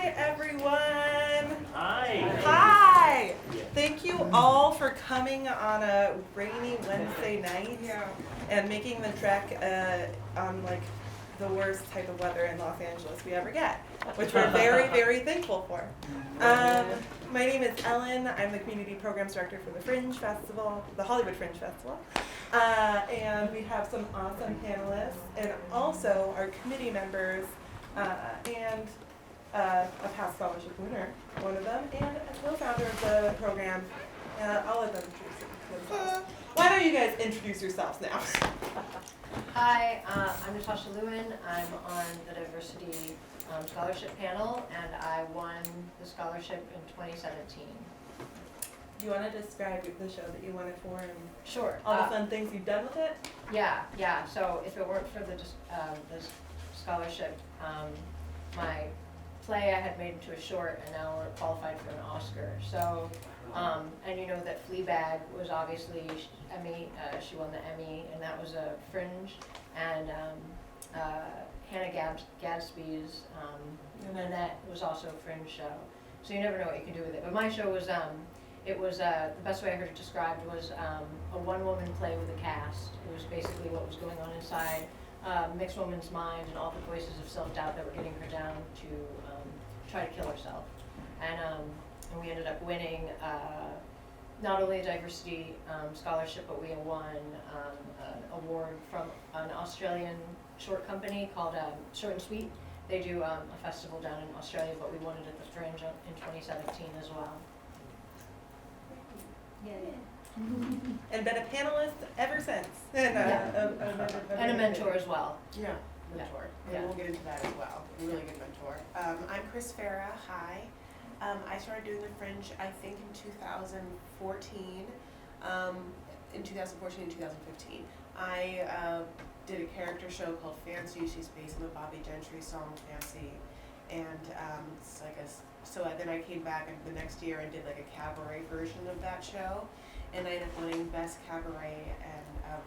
Hi, everyone. Hi. Hi. Thank you all for coming on a rainy Wednesday night and making the trek on like the worst type of weather in Los Angeles we ever get, which we're very, very thankful for. My name is Ellen. I'm the Community Programs Director for the Fringe Festival, the Hollywood Fringe Festival. And we have some awesome panelists and also our committee members and a past scholarship winner, one of them, and a co-founder of the program. I'll let them introduce themselves. Why don't you guys introduce yourselves now? Hi, I'm Natasha Lewin. I'm on the Diversity Scholarship panel, and I won the scholarship in 2017. Do you want to describe the show that you won it for and Sure. all the fun things you've done with it? Yeah. So if it weren't for the scholarship, my play I had made into a short, and now we're qualified for an Oscar. So, and you know that Fleabag was obviously Emmy. She won the Emmy, and that was a Fringe. And Hannah Gadsby's Nanette was also a Fringe show. So you never know what you can do with it. But my show was the best way I heard it described was a one-woman play with a cast. It was basically what was going on inside a mixed woman's mind and all the voices of self-doubt that were getting her down to try to kill herself. And we ended up winning not only a diversity scholarship, but we won an award from an Australian short company called Short and Sweet. They do a festival down in Australia, but we won it at the Fringe in 2017 as well. Yeah. And been a panelist ever since. And And a mentor as well. Yeah, mentor. Yeah. And we'll get into that as well. A really good mentor. I'm Spera. Hi. I started doing the Fringe, I think, in 2014. In 2014 and 2015. I did a character show called Fancy. She's based on the Bobby Gentry song Fancy. And it's like then I came back the next year and did like a cabaret version of that show. And I ended up winning Best Cabaret of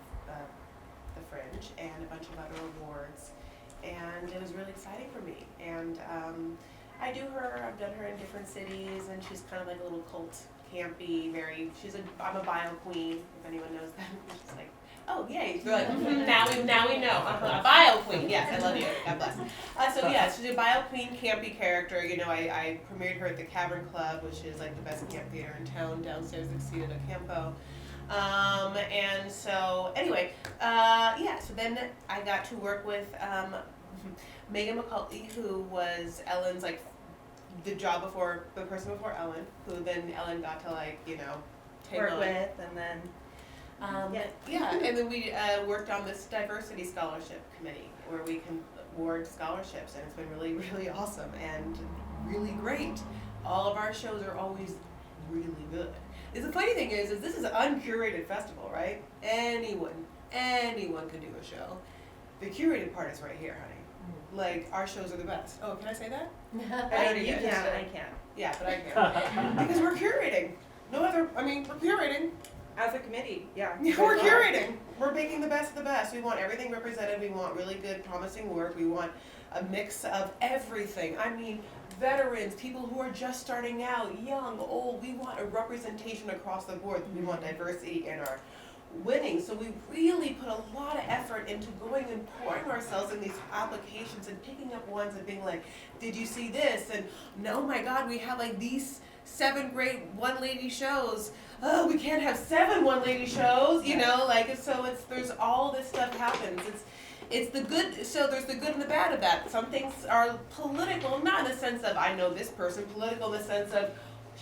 the Fringe and a bunch of other awards. And it was really exciting for me. And I've done her in different cities, and she's kind of like a little cult, campy, I'm a bio queen, if anyone knows that. She's like, oh yay, you're like, now we know, a bio queen, yes, I love you, God bless. She's a bio queen, campy character. You know, I premiered her at the Cavern Club, which is like the best camp theater in town, downstairs exceeded a Campo. So then I got to work with Megan McCulty, who was Ellen's like the person before Ellen, who then Ellen got to work with, and then and then we worked on this diversity scholarship committee where we can award scholarships, and it's been really, really awesome and really great. All of our shows are always really good. The funny thing is this is an uncurated festival, right? Anyone can do a show. The curated part is right here, honey. Like, our shows are the best. Oh, can I say that? you can't. I can't. Yeah, but I can. Because we're curating. We're curating. As a committee, yeah. We're curating. We're making the best of the best. We want everything represented. We want really good, promising work. We want a mix of everything. Veterans, people who are just starting out, young, old. We want a representation across the board. We want diversity in our winning. So we really put a lot of effort into going and pouring ourselves in these applications and picking up ones and being like, did you see this? And oh my God, we have like these 7 great one-lady shows. Oh, we can't have 7 one-lady shows, there's all this stuff happens. It's the good, so there's the good and the bad of that. Some things are political, not in the sense of I know this person, political in the sense of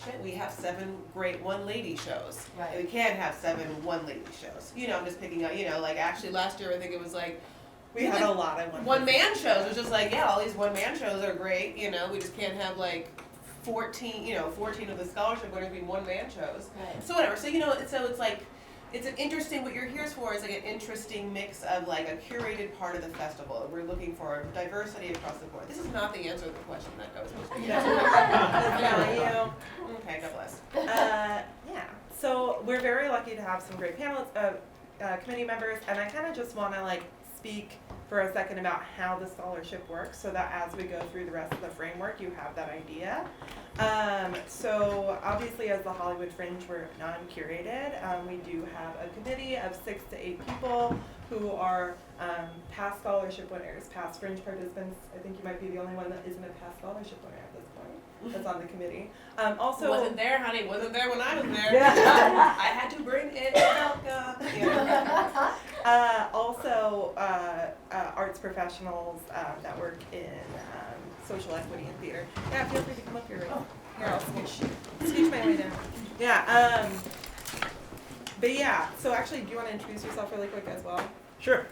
shit, we have 7 great one-lady shows. Right. And we can't have 7 one-lady shows. I'm just picking up, actually last year I think it was like, we had a lot of one-man shows. It was just like, all these one-man shows are great, we just can't have like 14 of the scholarship winners being one-man shows. Right. So whatever, so it's like, it's an interesting, what you're here for is like an interesting mix of like a curated part of the festival. We're looking for diversity across the board. This is not the answer to the question that I was supposed to be answering. Okay, God bless. So we're very lucky to have some great panelists, committee members, and I kind of just want to speak for a second about how the scholarship works so that as we go through the rest of the framework, you have that idea. So obviously as the Hollywood Fringe, we're non-curated. We do have a committee of 6 to 8 people who are past scholarship winners, past Fringe participants. I think you might be the only one that isn't a past scholarship winner at this point that's on the committee. Also, wasn't there, honey. Wasn't there when I was there. Yeah. I had to bring it. Welcome. Yeah. Also, arts professionals that work in social equity and theater. Yeah, feel free to come up here. Right? Here, I'll scooch my way down. Yeah. But yeah, so actually, do you want to introduce yourself really quick as well? Sure.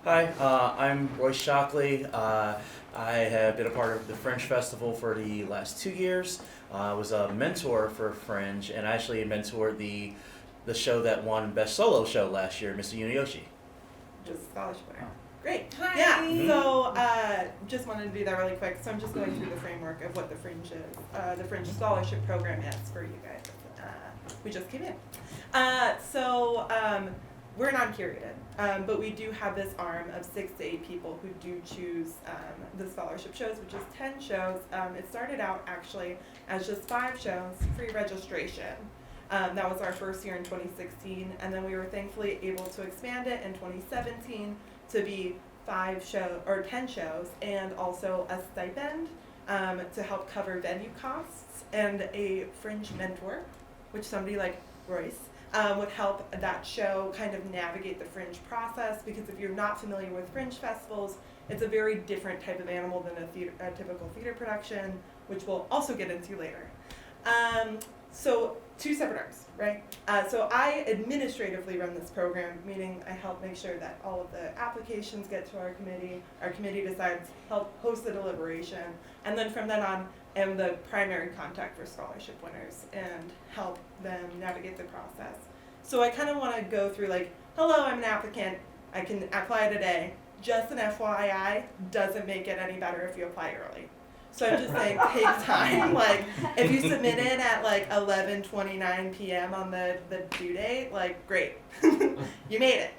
Hi, I'm Joyce Shockley. I have been a part of the Fringe Festival for the last 2 years. I was a mentor for Fringe and I actually mentored the show that won Best Solo Show last year, Mr. Uniyoshi. Just scholarship winner. Great. Hi. Yeah, so just wanted to do that really quick. So I'm just going through the framework of what the Fringe is, the Fringe Scholarship Program is for you guys. We just came in. So we're non-curated, but we do have this arm of 6 to 8 people who do choose the scholarship shows, which is 10 shows. It started out actually as just 5 shows, free registration. That was our first year in 2016, and then we were thankfully able to expand it in 2017 to be 10 shows, and also a stipend to help cover venue costs, and a Fringe mentor, which somebody like Royce would help that show kind of navigate the Fringe process, because if you're not familiar with Fringe festivals, it's a very different type of animal than a typical theater production, which we'll also get into later. So 2 separate arms, right? So I administratively run this program, meaning I help make sure that all of the applications get to our committee decides, help host the deliberation, and then from then on, am the primary contact for scholarship winners and help them navigate the process. So I kind of want to go through like, hello, I'm an applicant, I can apply today. Just an FYI, doesn't make it any better if you apply early. So I'm just saying, take time. Like, if you submit it at like 11:29 p.m. on the due date, like, great, you made it.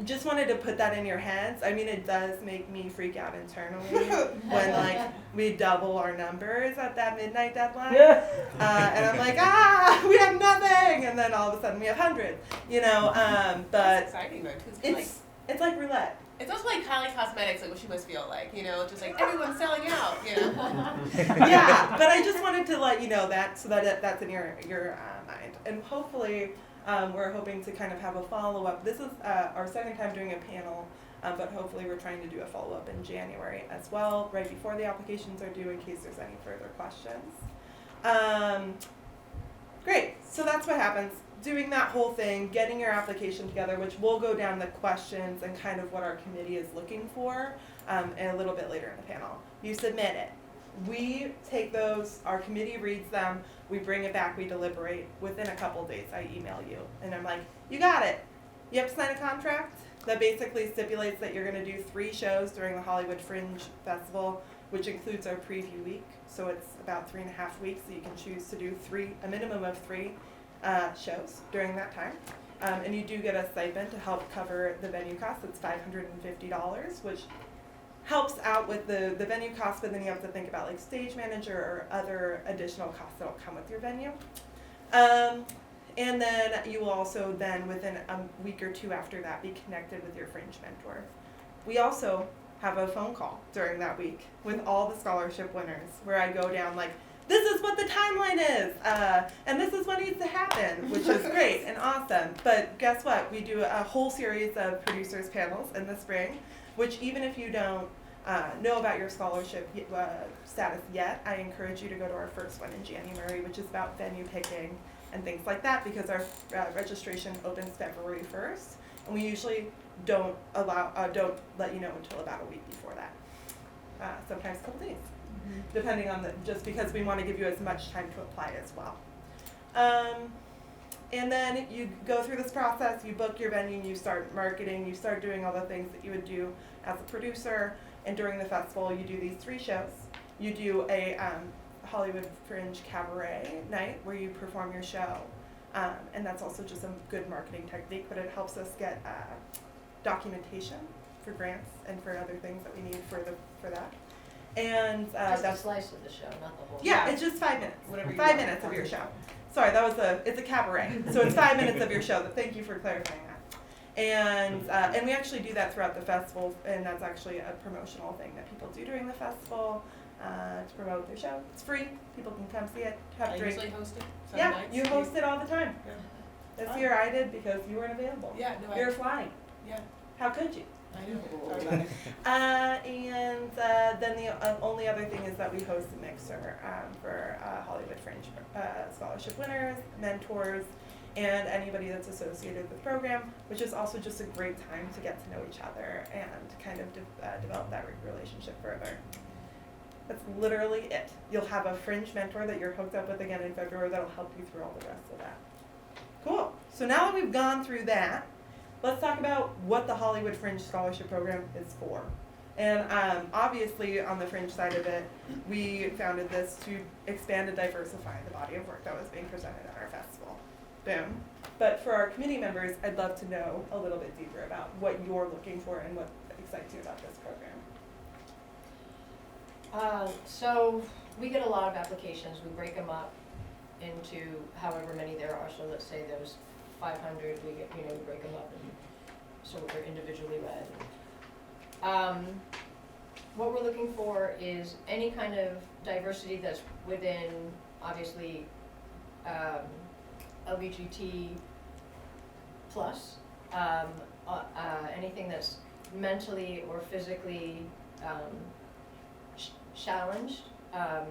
Just wanted to put that in your heads. I mean, it does make me freak out internally when like we double our numbers at that midnight deadline, and I'm like, we have nothing, and then all of a sudden we have hundreds, you know. But It's exciting though, it's like roulette. it's also like Kylie Cosmetics, like what she must feel like, you know, just like everyone's selling out, you know. Yeah, but I just wanted to let you know that so that that's in your mind, and hopefully. We're hoping to kind of have a follow-up. This is our second time doing a panel, but hopefully we're trying to do a follow-up in January as well, right before the applications are due in case there's any further questions. Great, so that's what happens. Doing that whole thing, getting your application together, which we'll go down the questions and kind of what our committee is looking for a little bit later in the panel. You submit it. We take those, our committee reads them, we bring it back, we deliberate. Within a couple days, I email you, and I'm like, you got it. You have to sign a contract that basically stipulates that you're going to do 3 shows during the Hollywood Fringe Festival, which includes our preview week. So it's about 3.5 weeks, so you can choose to do a minimum of 3 shows during that time. And you do get a stipend to help cover the venue costs. It's $550, which helps out with the venue costs, but then you have to think about like stage manager or other additional costs that will come with your venue. And then you will also then within a week or 2 after that be connected with your Fringe mentor. We also have a phone call during that week with all the scholarship winners where I go down like, this is what the timeline is, and this is what needs to happen, which is great and awesome. But guess what? We do a whole series of producers panels in the spring, which even if you don't know about your scholarship status yet, I encourage you to go to our first one in January, which is about venue picking and things like that, because our registration opens February 1st, and we usually don't let you know until about a week before that, sometimes a couple days, depending on just because we want to give you as much time to apply as well. And then you go through this process, you book your venue, you start marketing, you start doing all the things that you would do as a producer, and during the festival you do these 3 shows. You do a Hollywood Fringe Cabaret night where you perform your show. And that's also just a good marketing technique, but it helps us get documentation for grants and for other things that we need for that. And Just a that's slice of the show, not the whole. yeah, it's just 5 minutes. Whatever you 5 want. minutes of your show. Sorry, that was it's a cabaret, so it's 5 minutes of your show. But thank you for clarifying that. And we actually do that throughout the festival, and that's actually a promotional thing that people do during the festival to promote their show. It's free. People can come see it, have a I drink. usually host it. Some Yeah, nights. you host it all the time. Yeah. This year I did because you weren't available. Yeah, no, You're flying. yeah, How could you? I know. Sorry about it. And then the only other thing is that we host a mixer for Hollywood Fringe scholarship winners, mentors, and anybody that's associated with the program, which is also just a great time to get to know each other and kind of develop that relationship further. That's literally it. You'll have a Fringe mentor that you're hooked up with again in February that'll help you through all the rest of that. Cool. So now that we've gone through that, let's talk about what the Hollywood Fringe Scholarship Program is for. And obviously on the Fringe side of it, we founded this to expand and diversify the body of work that was being presented at our festival. Boom. But for our committee members, I'd love to know a little bit deeper about what you're looking for and what excites you about this program. So we get a lot of applications. We break them up into however many there are. So let's say there's 500. We break them up and so they're individually read. What we're looking for is any kind of diversity that's within, obviously, LGBT plus, anything that's mentally or physically challenged or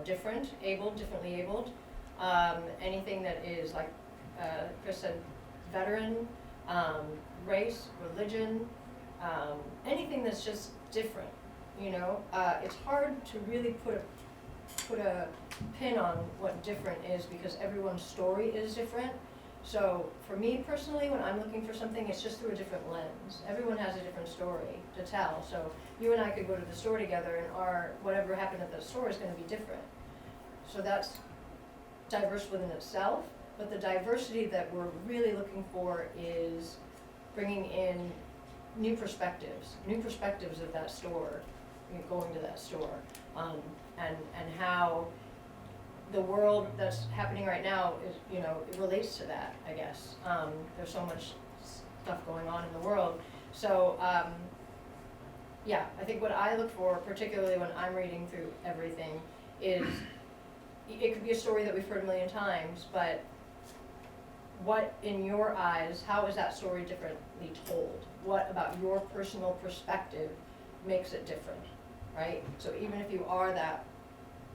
differently abled, anything that is, like Chris said, veteran, race, religion, anything that's just different, it's hard to really put a pin on what different is because everyone's story is different. So for me personally, when I'm looking for something, it's just through a different lens. Everyone has a different story to tell. So you and I could go to the store together and whatever happened at the store is going to be different. So that's diverse within itself, but the diversity that we're really looking for is bringing in new perspectives of that store, going to that store, and how the world that's happening right now is, it relates to that, I guess. There's so much stuff going on in the world. So, I think what I look for, particularly when I'm reading through everything, is it could be a story that we've heard a million times, but what, in your eyes, how is that story differently told? What about your personal perspective makes it different, right? So even if you are that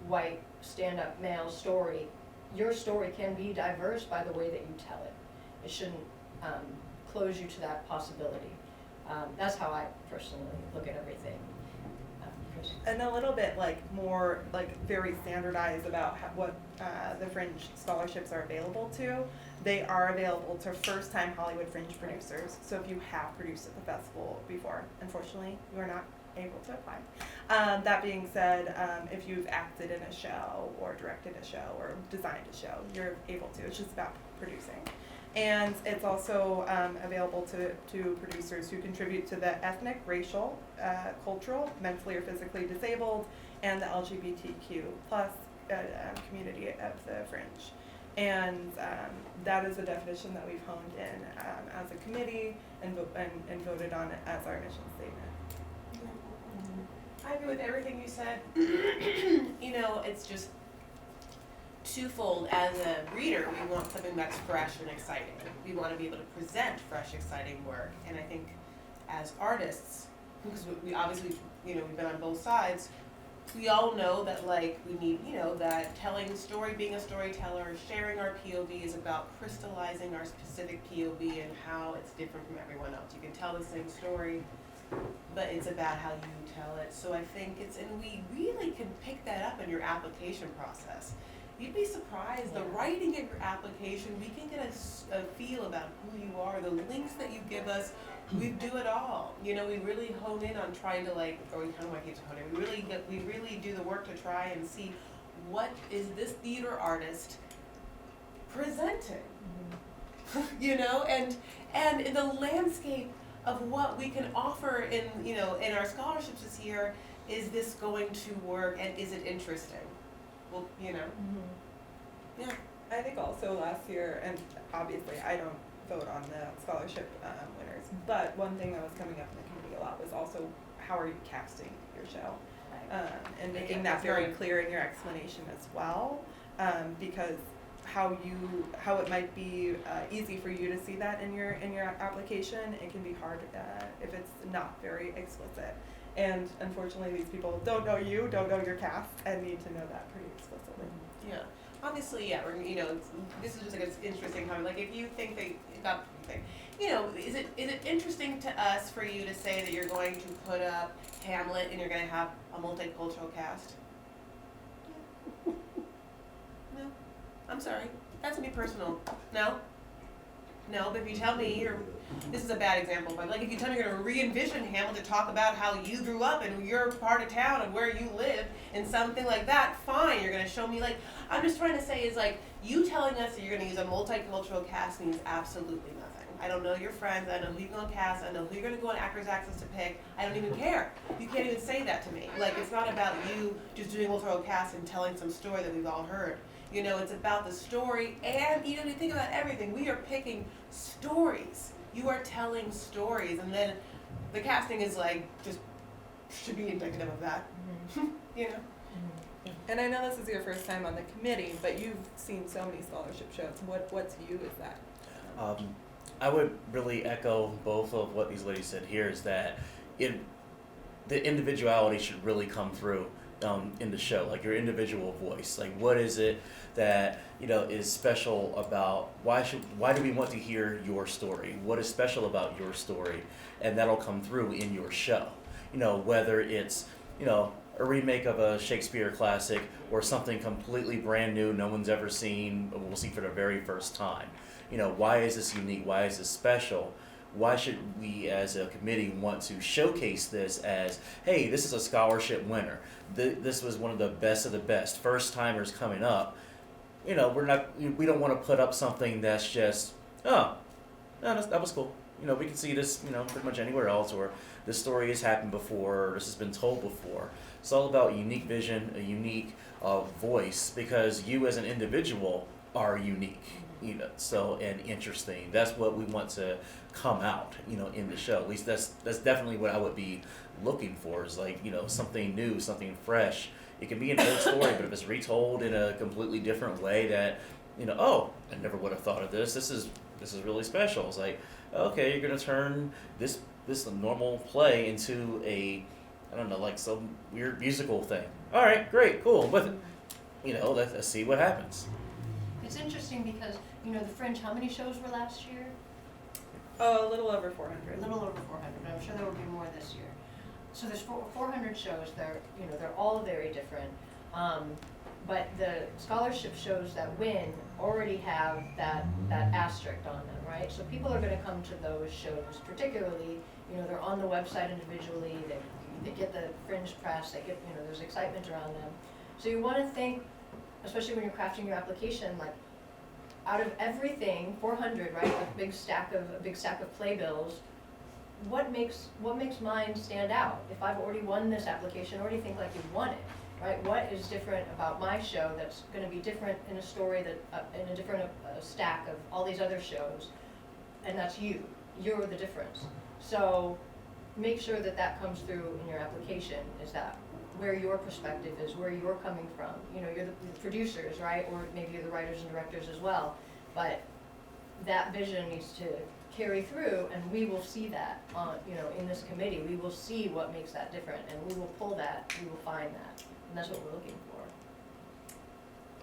white stand-up male story, your story can be diverse by the way that you tell it. It shouldn't close you to that possibility. That's how I personally look at everything. Chris? And a little bit more very standardized about what the Fringe scholarships are available to. They are available to first-time Hollywood Fringe producers. So if you have produced at the festival before, unfortunately, you are not able to apply. That being said, if you've acted in a show or directed a show or designed a show, you're able to. It's just about producing. And it's also available to producers who contribute to the ethnic, racial, cultural, mentally or physically disabled, and the LGBTQ plus community of the Fringe. And that is a definition that we've honed in as a committee and voted on it as our mission statement. I agree with everything you said. It's just twofold. As a reader, we want something that's fresh and exciting. We want to be able to present fresh, exciting work. And I think as artists, because we obviously, we've been on both sides, we all know that we need, that telling the story, being a storyteller, sharing our POV is about crystallizing our specific POV and how it's different from everyone else. You can tell the same story, but it's about how you tell it. So I think and we really can pick that up in your application process. You'd be surprised, the writing of your application, we can get a feel about who you are, the links that you give us, we do it all. We really hone in on trying to or we kind of want to keep honing. We really do the work to try and see what is this theater artist presenting. You know, and in the landscape of what we can offer in, you know, in our scholarships this year, is this going to work and is it interesting? Well, you know. Yeah. I think also last year, and obviously I don't vote on the scholarship winners, but one thing that was coming up in the committee a lot was also how are you casting your show? And making that very clear in your explanation as well, because how it might be easy for you to see that in your application, it can be hard if it's not very explicit. And unfortunately, these people don't know you, don't know your cast, and need to know that pretty explicitly. Yeah. Obviously, yeah, we're, you know, this is just like an interesting comment. Like, if you think they got, you know, is it interesting to us for you to say that you're going to put up Hamlet and you're going to have a multicultural cast? No, I'm sorry. That's gonna be personal. No. No, but if you tell me this is a bad example, but like if you tell me you're gonna re-envision Hamlet to talk about how you grew up and your part of town and where you live and something like that, fine, you're gonna show me like, I'm just trying to say is like, you telling us that you're gonna use a multicultural cast means absolutely nothing. I don't know your friends, I know who you're gonna cast, I know who you're gonna go on Actors Access to pick, I don't even care. You can't even say that to me. Like, it's not about you just doing multicultural cast and telling some story that we've all heard. You know, it's about the story, and you know, you think about everything. We are picking stories. You are telling stories, and then the casting is like just should be indicative of that. You know. And I know this is your first time on the committee, but you've seen so many scholarship shows. What to you is that? I would really echo both of what these ladies said here. Is that the individuality should really come through in the show, like your individual voice. Like, what is it that, you know, is special about, why do we want to hear your story? What is special about your story? And that'll come through in your show. You know, whether it's, you know, a remake of a Shakespeare classic or something completely brand new no one's ever seen, we'll see for the very first time. You know, why is this unique? Why is this special? Why should we as a committee want to showcase this as, hey, this is a scholarship winner. This was one of the best, first timers coming up. You know, we don't want to put up something that's just, oh, no, that was cool. You know, we can see this, you know, pretty much anywhere else, or this story has happened before, or this has been told before. It's all about unique vision, a unique voice, because you as an individual are unique, you know, so, and interesting. That's what we want to come out, you know, in the show. At least that's definitely what I would be looking for, is like, you know, something new, something fresh. It can be an old story, but if it's retold in a completely different way that, you know, oh, I never would have thought of this. This is really special. It's like, okay, you're gonna turn this normal play into a, I don't know, like some weird musical thing. All right, great, cool. But, you know, let's see what happens. It's interesting because, you know, the Fringe, how many shows were last year? Oh, a little over 400. A little over 400, but I'm sure there will be more this year. So there's 400 shows. They're all very different. But the scholarship shows that win already have that asterisk on them, right? So people are going to come to those shows, particularly, you know, they're on the website individually. They get the Fringe press. They get, you know, there's excitement around them. So you want to think, especially when you're crafting your application, like, out of everything, 400, right? A big stack of playbills. What makes mine stand out? If I've already won this application, I already think like you've won it, right? What is different about my show that's going to be different in a story that in a different stack of all these other shows, and that's you. You're the difference. So make sure that comes through in your application. Is that where your perspective is, where you're coming from? You know, you're the producers, right? Or maybe you're the writers and directors as well. But that vision needs to carry through, and we will see that on, you know, in this committee. We will see what makes that different, and we will pull that, we will find that, and that's what we're looking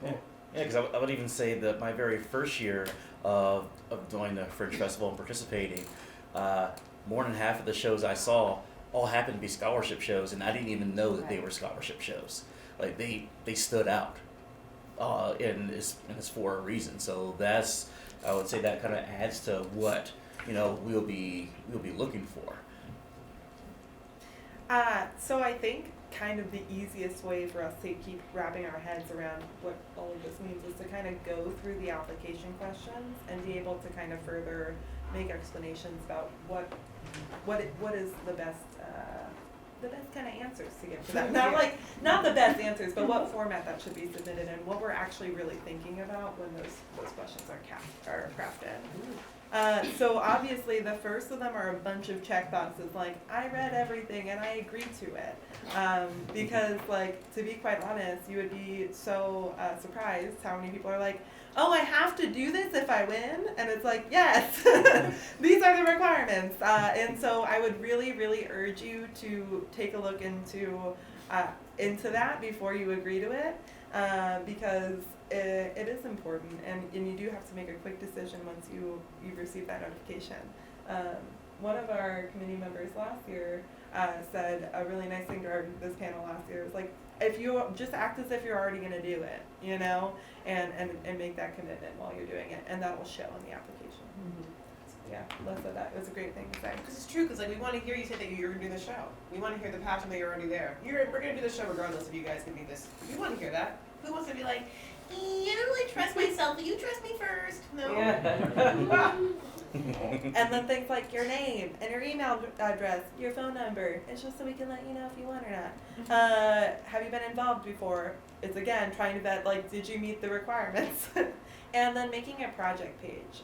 for. Yeah, because I would even say that my very first year of doing the Fringe Festival and participating, more than half of the shows I saw all happened to be scholarship shows, and I didn't even know that they were scholarship shows. Like, they stood out, and it's for a reason. So that's, I would say that kind of adds to what, you know, we'll be looking for. So I think kind of the easiest way for us to keep wrapping our heads around what all of this means is to kind of go through the application questions and be able to kind of further make explanations about what is the best kind of answers to give to that. Not the best answers, but what format that should be submitted and what we're actually really thinking about when those questions are crafted. So obviously the first of them are a bunch of check boxes like, I read everything and I agree to it. Because like, to be quite honest, you would be so surprised how many people are like, oh, I have to do this if I win? And it's like, yes, these are the requirements. And so I would really, really urge you to take a look into that before you agree to it, because it is important, and you do have to make a quick decision once you've received that notification. One of our committee members last year said a really nice thing to this panel last year. It was like, if you just act as if you're already going to do it, you know, and make that commitment while you're doing it, and that will show in the application. Mm-hmm. Yeah, less of that. It was a great thing to say. Because it's true, because like we want to hear you say that you're going to do the show. We want to hear the passion that you're already there. We're going to do the show regardless if you guys can do this. We want to hear that. Who wants to be like, I don't really trust myself, but you trust me first? No. Yeah. And then things like your name and your email address, your phone number. It's just so we can let you know if you want or not. Have you been involved before? It's again trying to vet, like, did you meet the requirements? And then making a project page.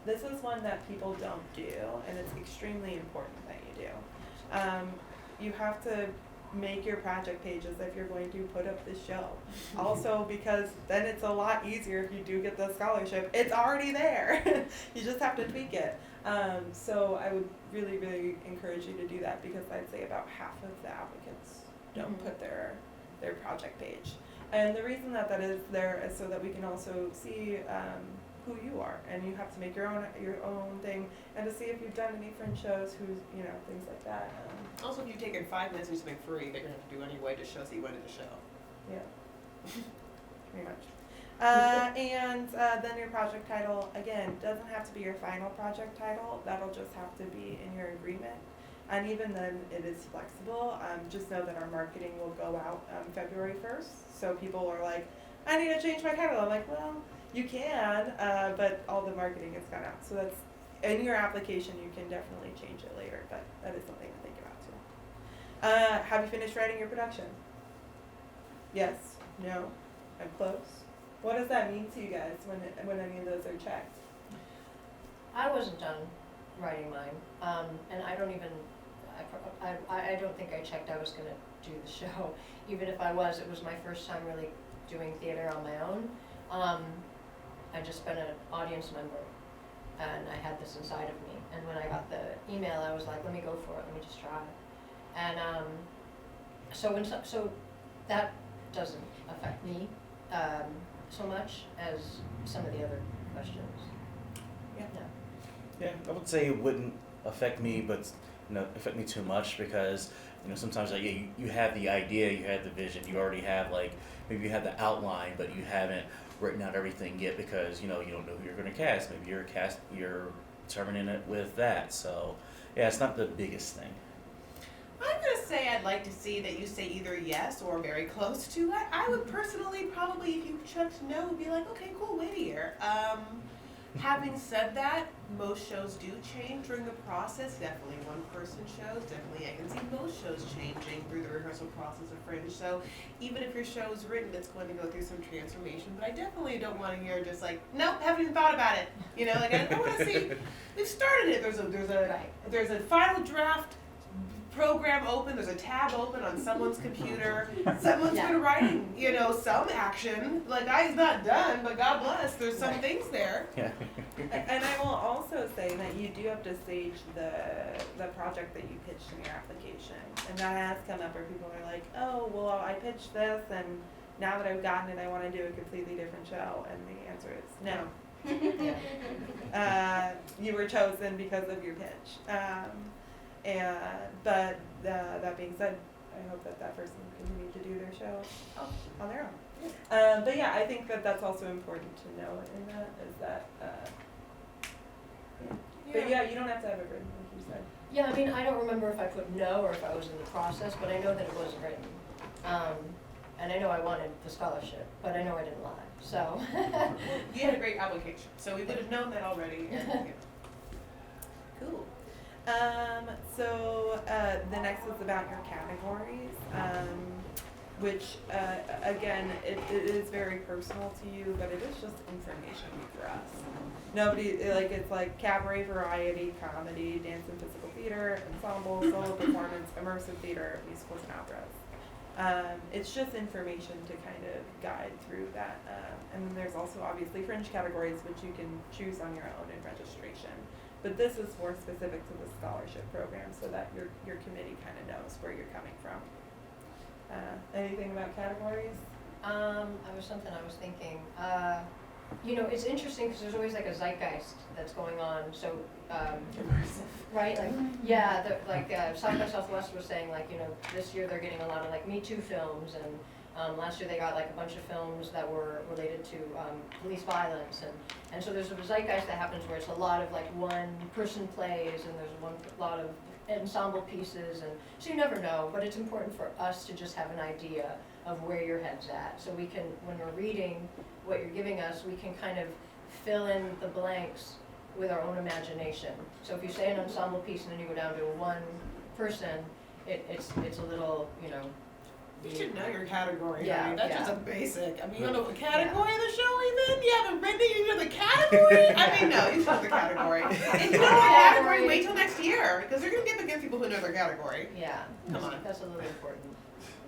This is one that people don't do, and it's extremely important that you do. You have to make your project page as if you're going to put up the show. Also, because then it's a lot easier if you do get the scholarship. It's already there. You just have to tweak it. So I would really, really encourage you to do that, because I'd say about half of the applicants don't put their project page. And the reason that is there is so that we can also see who you are, and you have to make your own thing, and to see if you've done any Fringe shows, things like that. Also, if you've taken 5 minutes to do something free, they're going to have to do anyway to show that you went to the show. Yeah, pretty much. And then your project title, again, doesn't have to be your final project title. That'll just have to be in your agreement. And even then, it is flexible. Just know that our marketing will go out February 1st. So people are like, I need to change my title. I'm like, well, you can, but all the marketing has gone out. So that's in your application. You can definitely change it later, but that is something to think about too. Have you finished writing your production? Yes. No. I'm close. What does that mean to you guys when any of those are checked? I wasn't done writing mine, and I don't even. I don't think I checked I was going to do the show. Even if I was, it was my first time really doing theater on my own. I just been an audience member, and I had this inside of me. And when I got the email, I was like, let me go for it. Let me just try. And so that doesn't affect me so much as some of the other questions. Yeah. Yeah, I would say it wouldn't affect me, but affect me too much, because sometimes like you have the idea, you have the vision, you already have maybe you have the outline, but you haven't written out everything yet, because you don't know who you're going to cast. Maybe you're determining it with that. So yeah, it's not the biggest thing. I'm going to say I'd like to see that you say either yes or very close to it. I would personally probably, if you checked no, would be like, okay, cool, wait a year. Having said that, most shows do change during the process. Definitely one-person shows. Definitely I can see most shows changing through the rehearsal process of Fringe. So even if your show is written, it's going to go through some transformation. But I definitely don't want to hear just like, nope, haven't even thought about it. I want to see, we've started it. There's a final draft program open, there's a tab open on someone's computer, someone's been writing, some action. I's not done, but God bless, there's some things there. Yeah. And I will also say that you do have to stage the project that you pitched in your application. And that has come up where people are like, oh, well, I pitched this, and now that I've gotten it, I want to do a completely different show. And the answer is no. You were chosen because of your pitch. But that being said, I hope that person can continue to do their show on their own. But yeah, I think that that's also important to know in that, is that, But yeah, you don't have to have it written, like you said. Yeah, I mean, I don't remember if I put no or if I was in the process, but I know that it wasn't written. And I know I wanted the scholarship, but I know I didn't lie, so. You had a great application, so we would have known that already. Cool. So the next is about your categories, which again, it is very personal to you, but it is just information for us. Nobody, like, it's like cabaret, variety, comedy, dance and physical theater, ensemble, solo performance, immersive theater, musicals and operas. It's just information to kind of guide through that. And then there's also obviously fringe categories, which you can choose on your own in registration. But this is more specific to the scholarship program so that your committee kind of knows where you're coming from. Anything about categories? I was thinking, you know, it's interesting because there's always like a zeitgeist that's going on, so, right, like, yeah, South by Southwest was saying, like, you know, this year they're getting a lot of like Me Too films, and last year they got like a bunch of films that were related to police violence, and so there's a zeitgeist that happens where it's a lot of like one person plays, and there's a lot of ensemble pieces, and so you never know, but it's important for us to just have an idea of where your head's at, so we can, when we're reading what you're giving us, we can kind of fill in the blanks with our own imagination. So if you say an ensemble piece and then you go down to one person, it's a little, you know. You should know your category. Yeah, I mean, that's yeah. just a basic. I mean, you don't know the category of the show even? You haven't written it, you know the category? I mean, no, you should know the category. If you don't know the category, wait till next year, because they're going to give against people who know their category. Yeah, Come on. that's a little important.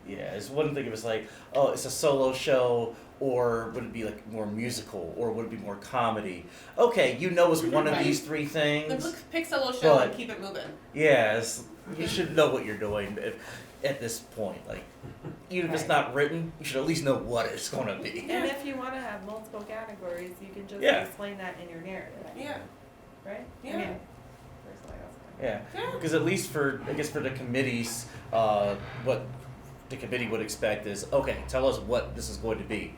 Yeah, it's one thing if it's like, oh, it's a solo show, or would it be like more musical, or would it be more comedy? Okay, you know it's one of Right. these three things. Then pick solo show and But- keep it moving. Yes, you should know what you're doing at this point. Like, even if it's Right. not written, you should at least know what it's going to be. And if you want to have multiple categories, you can just Yeah. explain that in your narrative, Yeah. right? Yeah. I mean, personally, that's Yeah, Yeah. because at least for the committees, what the committee would expect is, okay, tell us what this is going to be.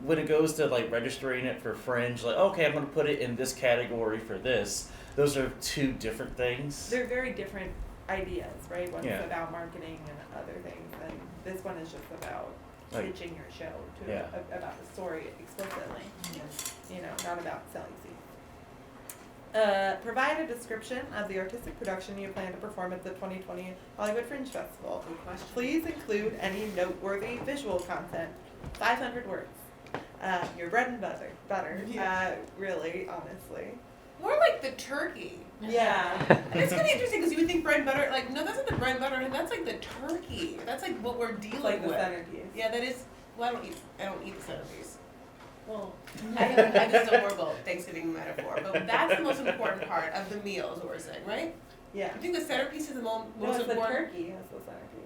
When it goes to like registering it for Fringe, like, okay, I'm going to put it in this category for this. Those are two different things. they're very different ideas, right? One's Yeah. about marketing and other things, and this one is just about Like- pitching your show to Yeah. about the story explicitly. You know, not about selling seats. Provide a description of the artistic production you plan to perform at the 2020 Hollywood Fringe Festival. Good question. Please include any noteworthy visual content. 500 words. Your bread and butter. Yeah. Really, honestly. More like the turkey. Yeah. And it's kind of interesting because you would think bread and butter, like, no, that's not the bread and butter, that's like the turkey. That's like what we're dealing It's like the with. centerpiece. Yeah, that is, well, I don't eat the centerpiece. Well, I just a horrible Thanksgiving metaphor, but that's the most important part of the meal is what we're saying, right? yeah. I think the centerpiece is the No, most it's the important. turkey has the centerpiece.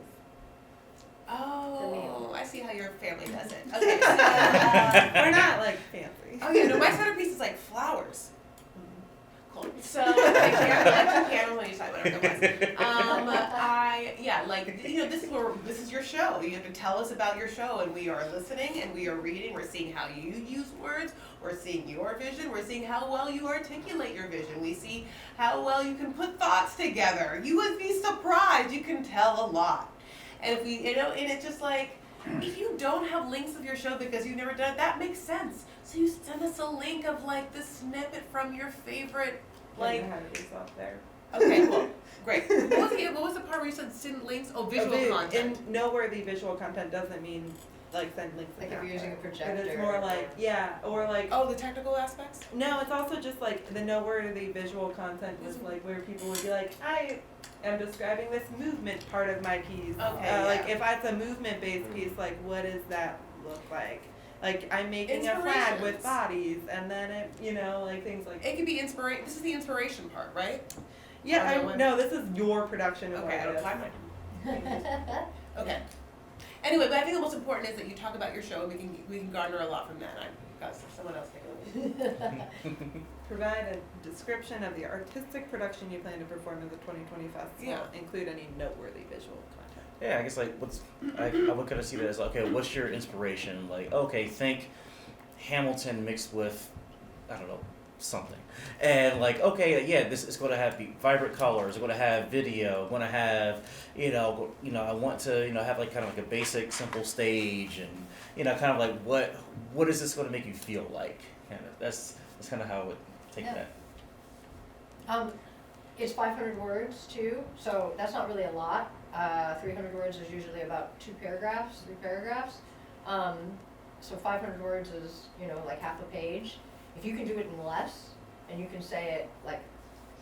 Oh, I see how your family does it. Okay, so, We're not like fancy. oh yeah, no, my centerpiece is like flowers. Cool. So I can't when you decide whatever it was. Yeah, like, you know, this is your show. You have to tell us about your show, and we are listening and we are reading. We're seeing how you use words. We're seeing your vision. We're seeing how well you articulate your vision. We see how well you can put thoughts together. You would be surprised. You can tell a lot. And if we, you know, and it's just like, if you don't have links of your show because you've never done it, that makes sense. So you send us a link of like the snippet from your favorite, like, You have it yourself there. okay, cool, great. What was the part where you said send links? Oh, visual content. And noteworthy visual content doesn't mean like send links. Like to if you're using a content. projector. But it's more like, yeah, or like, Oh, the technical aspects? no, it's also just like the noteworthy visual content was like where people would be like, I am describing this movement part of my piece. Okay, Like yeah. if it's a movement based piece, like what does that look like? Like I'm making a flag with Inspirations. bodies, and then it, you know, like things like. It could be inspiration. This is the inspiration part, right? Yeah, Or no one- no, this is your production of Okay, I don't what apply it mine. is. Okay. Anyway, but I think the most important is that you talk about your show, and we can garner a lot from that. I've got someone else take a lead. Provide a description of the artistic production you plan to perform at the 2020 festival. Yeah. Include any noteworthy visual content. Yeah, I guess like I would kind of see that as okay, what's your inspiration? Like, okay, think Hamilton mixed with, I don't know, something. And like, okay, yeah, this is going to have vibrant colors. It's going to have video. Going to have, I want to, have like kind of like a basic, simple stage, and kind of like what is this going to make you feel like? Kind of that's kind of how I would take Yeah. that. It's 500 words too, so that's not really a lot. 300 words is usually about 3 paragraphs. So 500 words is, like half a page. If you can do it in less, and you can say it like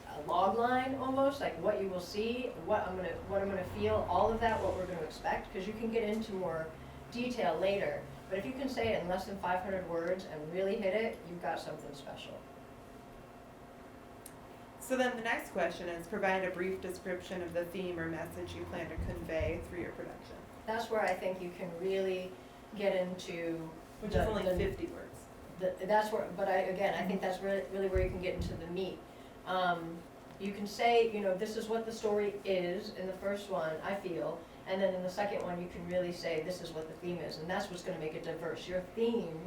a log line almost, like what you will see, what I'm gonna feel, all of that, what we're gonna expect, because you can get into more detail later. But if you can say it in less than 500 words and really hit it, you've got something special. So then the next question is, provide a brief description of the theme or message you plan to convey through your production. That's where I think you can really get into Which is only 50 words. That's where, but I think that's really where you can get into the meat. You can say, this is what the story is in the first one, I feel, and then in the second one you can really say this is what the theme is, and that's what's going to make it diverse. Your theme,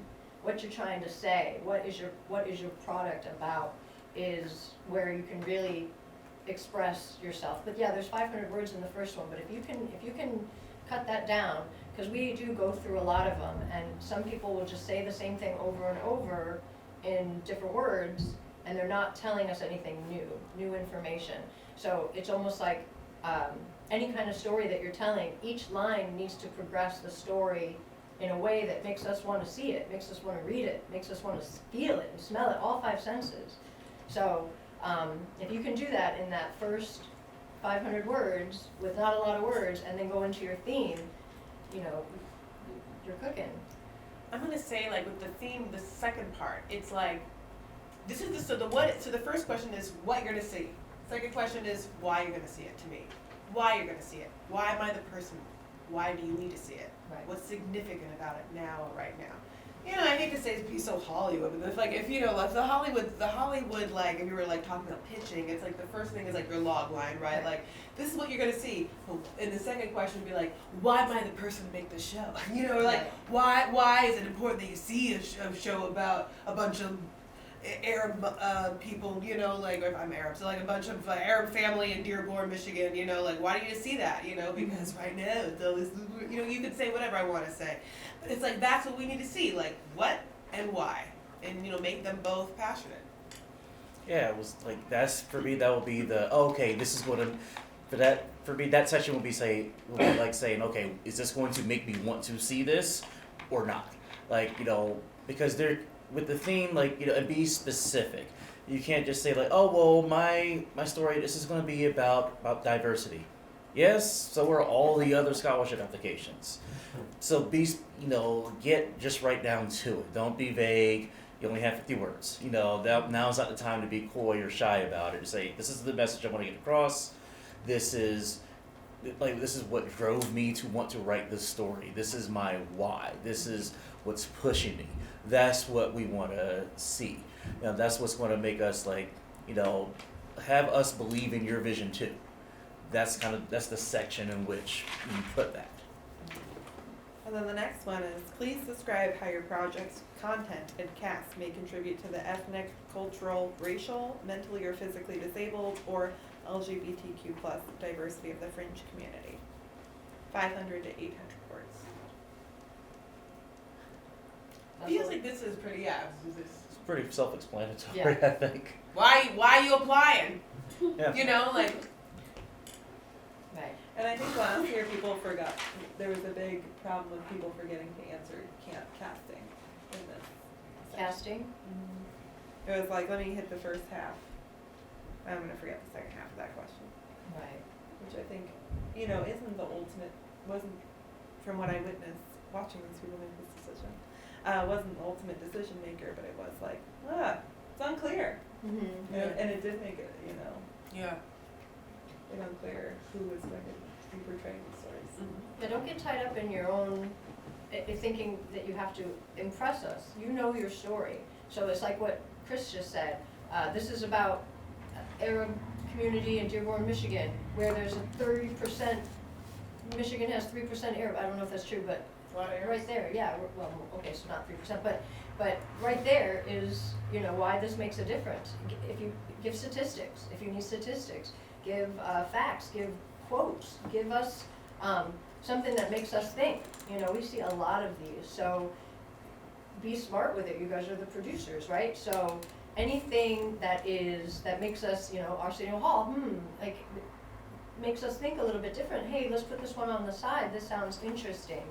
what you're trying to say, what is your product about, is where you can really express yourself. But yeah, there's 500 words in the first one, but if you can cut that down, because we do go through a lot of them, and some people will just say the same thing over and over in different words, and they're not telling us anything new information. So it's almost like any kind of story that you're telling, each line needs to progress the story in a way that makes us want to see it, makes us want to read it, makes us want to feel it and smell it, all 5 senses. So if you can do that in that first 500 words with not a lot of words, and then go into your theme, you're cooking. I'm gonna say, like, with the theme, the second part, it's like, this is so the first question is what you're gonna see. Second question is why you're gonna see it, to me. Why you're gonna see it. Why am I the person? Why do you need to see it? Right. What's significant about it now, right now? I hate to say it's be so Hollywood, but if like the Hollywood, like, if you were like talking about pitching, it's like the first thing is like your log line, right? Right. Like, this is what you're gonna see. And the second question would be like, why am I the person to make the show? Or like, Right. why is it important that you see a show about a bunch of Arab people, like, or if I'm Arab, so like a bunch of Arab family in Dearborn, Michigan, like, why do you see that, because right now, though, you could say whatever I want to say, but it's like, that's what we need to see, like, what and why, and, make them both passionate. Yeah, it was like that's for me. That will be this is going to for me that section will be like saying, okay, is this going to make me want to see this or not? Like, because they're with the theme, like, and be specific. You can't just say like, oh well, my story, this is going to be about diversity. Yes, so are all the other scholarship applications. So get just right down to it. Don't be vague. You only have 50 words. Now's not the time to be coy or shy about it. Say, this is the message I want to get across. This is what drove me to want to write this story. This is my why. This is what's pushing me. That's what we want to see. That's what's going to make us have us believe in your vision too. That's the section in which you put that. And then the next one is, please describe how your project's content and cast may contribute to the ethnic, cultural, racial, mentally or physically disabled, or LGBTQ+ diversity of the Fringe community. 500 to 800 words. Feels like this is pretty, It's pretty self-explanatory, Yeah. I think. why are you applying? Yeah. Like, Right. And I think last year people forgot, there was a big problem with people forgetting to answer casting in this. Casting. It was like, let me hit the first half. I'm going to forget the second half of that question. Right. Which I think, isn't the ultimate, wasn't, from what I witnessed watching these people make this decision, wasn't the ultimate decision maker, but it was like, it's unclear. Mm-hmm. And it did make it, yeah. unclear who was going to be portraying these stories. Yeah, don't get tied up in your own thinking that you have to impress us. You know your story. So it's like what Chris just said. This is about Arab community in Dearborn, Michigan, where there's a 30% Michigan has 3% air, I don't know if that's true, but A lot of errors. right there, yeah, well, okay, so not 3%, but right there is, why this makes a difference. If you give statistics, if you need statistics, give facts, give quotes, give us something that makes us think. We see a lot of these, so be smart with it. You guys are the producers, right? So anything that makes us, Arsenio Hall, makes us think a little bit different. Hey, let's put this one on the side. This sounds interesting.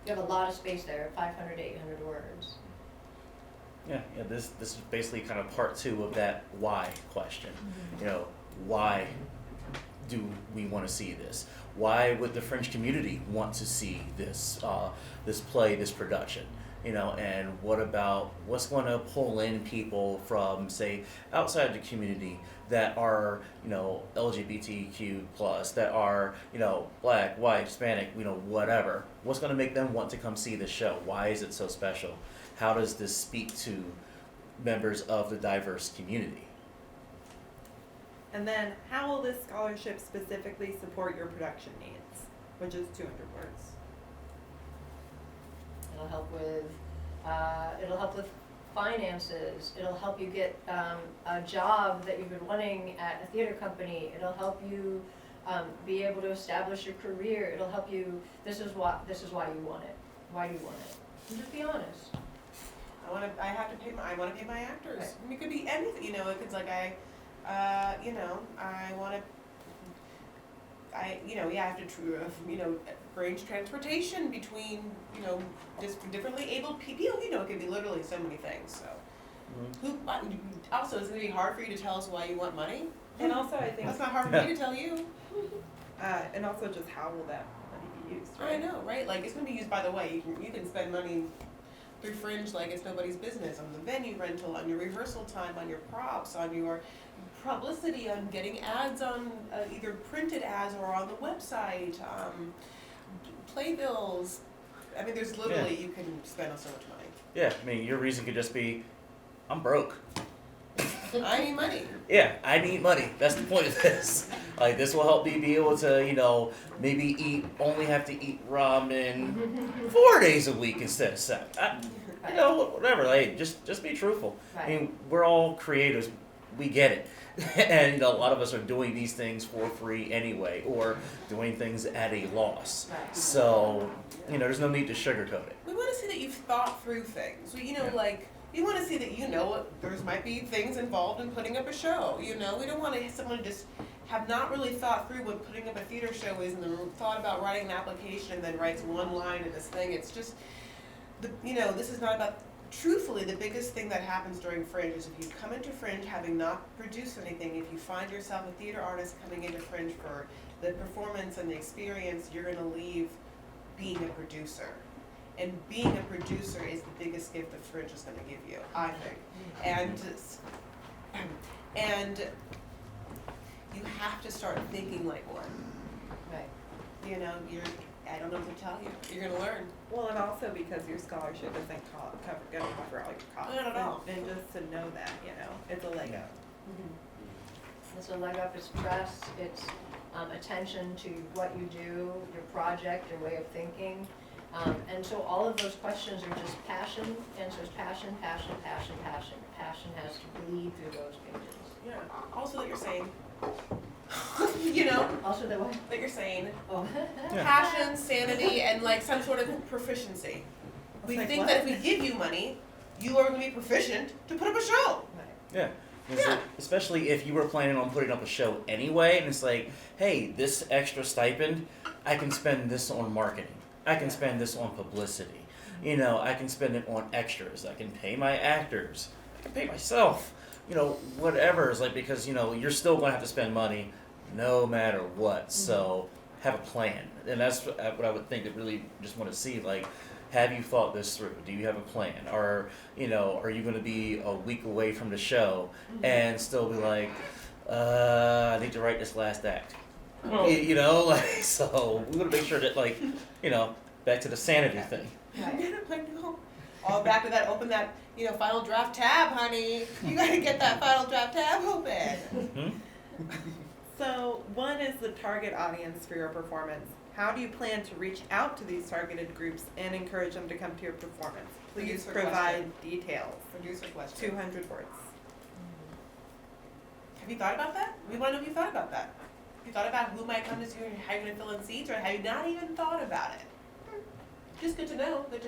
You have a lot of space there, 500 to 800 words. Yeah, this is basically kind of part 2 of that why question. Why do we want to see this? Why would the French community want to see this this play, this production? And what's going to pull in people from, say, outside the community that are, LGBTQ plus, that are, black, white, Hispanic, whatever. What's going to make them want to come see the show? Why is it so special? How does this speak to members of the diverse community? And then, how will this scholarship specifically support your production needs? Which is 200 words. It'll help with finances. It'll help you get a job that you've been wanting at a theater company. It'll help you be able to establish your career. It'll help you. This is why you want it. Why do you want it? And just be honest. I want to pay my actors. Right. I mean, it could be anything. If it's like I want to. I have to, arrange transportation between, just differently abled people. It could be literally so many things. So, also, it's going to be hard for you to tell us why you want money. And also, I think, That's not hard for me to tell you. and also just how will that money be used, right? I know, right? Like, it's going to be used, by the way. You can spend money through Fringe like it's nobody's business, on the venue rental, on your rehearsal time, on your props, on your publicity, on getting ads on either printed ads or on the website, playbills. I mean, there's literally, you can spend so much money. Yeah, I mean, your reason could just be, I'm broke. I need money. Yeah, I need money. That's the point of this. Like, this will help me be able to, maybe only have to eat ramen 4 days a week instead of 7. Whatever. Like, just be truthful. Right. I mean, we're all creatives. We get it. And a lot of us are doing these things for free anyway, or doing things at a loss. Right. So, there's no need to sugarcoat it. We want to see that you've thought through things. We want to see that there might be things involved in putting up a show. We don't want someone to just have not really thought through what putting up a theater show is, and then thought about writing an application and then writes one line in this thing. It's just, this is not about. Truthfully, the biggest thing that happens during Fringe is if you come into Fringe having not produced anything, if you find yourself a theater artist coming into Fringe for the performance and the experience, you're going to leave being a producer. And being a producer is the biggest gift that Fringe is going to give you, I think. And you have to start thinking like one. Right. I don't know what to tell you. You're going to learn. Well, and also because your scholarship isn't going to cover all your costs. Not at all. And just to know that, it's a leg up. It's a leg up, it's trust, it's attention to what you do, your project, your way of thinking. And so all of those questions are just passion, answers passion, passion, passion, passion. Passion has to bleed through those pages. Yeah. Also that you're sane. Also the what? That you're sane. Oh. Passion, sanity, and like some sort of proficiency. We Like think what? that if we give you money, you are going to be proficient to put up a show. Right. Yeah. Yeah. Especially if you were planning on putting up a show anyway, and it's like, hey, this extra stipend, I can spend this on marketing. I can spend this on publicity. I can spend it on extras. I can pay my actors. I can pay myself. Whatever. It's like, because, you're still going to have to spend money no matter what. So have a plan. And that's what I would think that really just want to see, like, have you thought this through? Do you have a plan? Or, are you going to be a week away from the show and still be like, I need to write this last act? So we want to make sure that, back to the sanity thing. All back to that, open that, final draft tab, honey. You got to get that final draft tab open. So, one is the target audience for your performance. How do you plan to reach out to these targeted groups and encourage them to come to your performance? Please Producer provide details. Producer question. 200 words. Have you thought about that? We want to know if you thought about that. Have you thought about who might come to see you and how you're going to fill in seats, or have you not even thought about it? Just good to know. Good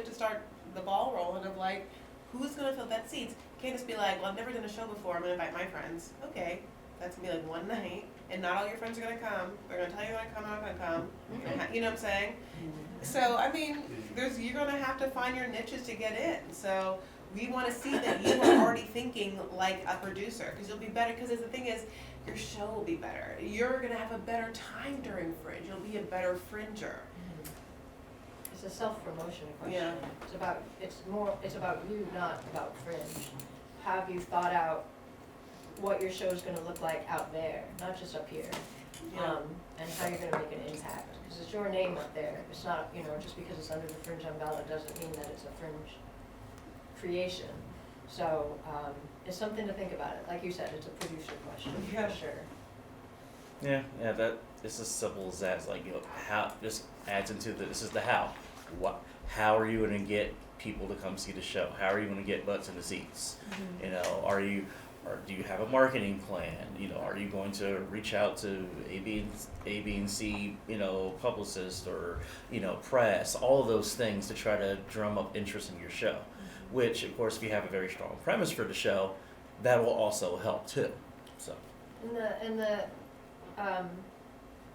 to start the ball rolling of like, who's going to fill that seats? Can't just be like, well, I've never done a show before. I'm going to invite my friends. Okay, that's going to be like one night, and not all your friends are going to come. They're going to tell you they're not going to come. You know what I'm saying? So, I mean, you're going to have to find your niches to get in. So we want to see that you are already thinking like a producer, because you'll be better. Because the thing is, your show will be better. You're going to have a better time during Fringe. You'll be a better Fringer. It's a self-promotion question. Yeah. It's about you, not about Fringe. Have you thought out what your show's gonna look like out there, not just up here? Yeah. And how you're gonna make an impact, because it's your name up there. It's not, just because it's under the Fringe umbrella doesn't mean that it's a Fringe creation. So, it's something to think about it. Like you said, it's a producer question, Yeah. for sure. Yeah, that it's as simple as that. It's like, how, just adds into this is the how. How are you going to get people to come see the show? How are you going to get butts in the seats? Or do you have a marketing plan? Are you going to reach out to A, B, and C, publicists or, press, all of those things to try to drum up interest in your show, which, of course, if you have a very strong premise for the show, that will also help too. So. And the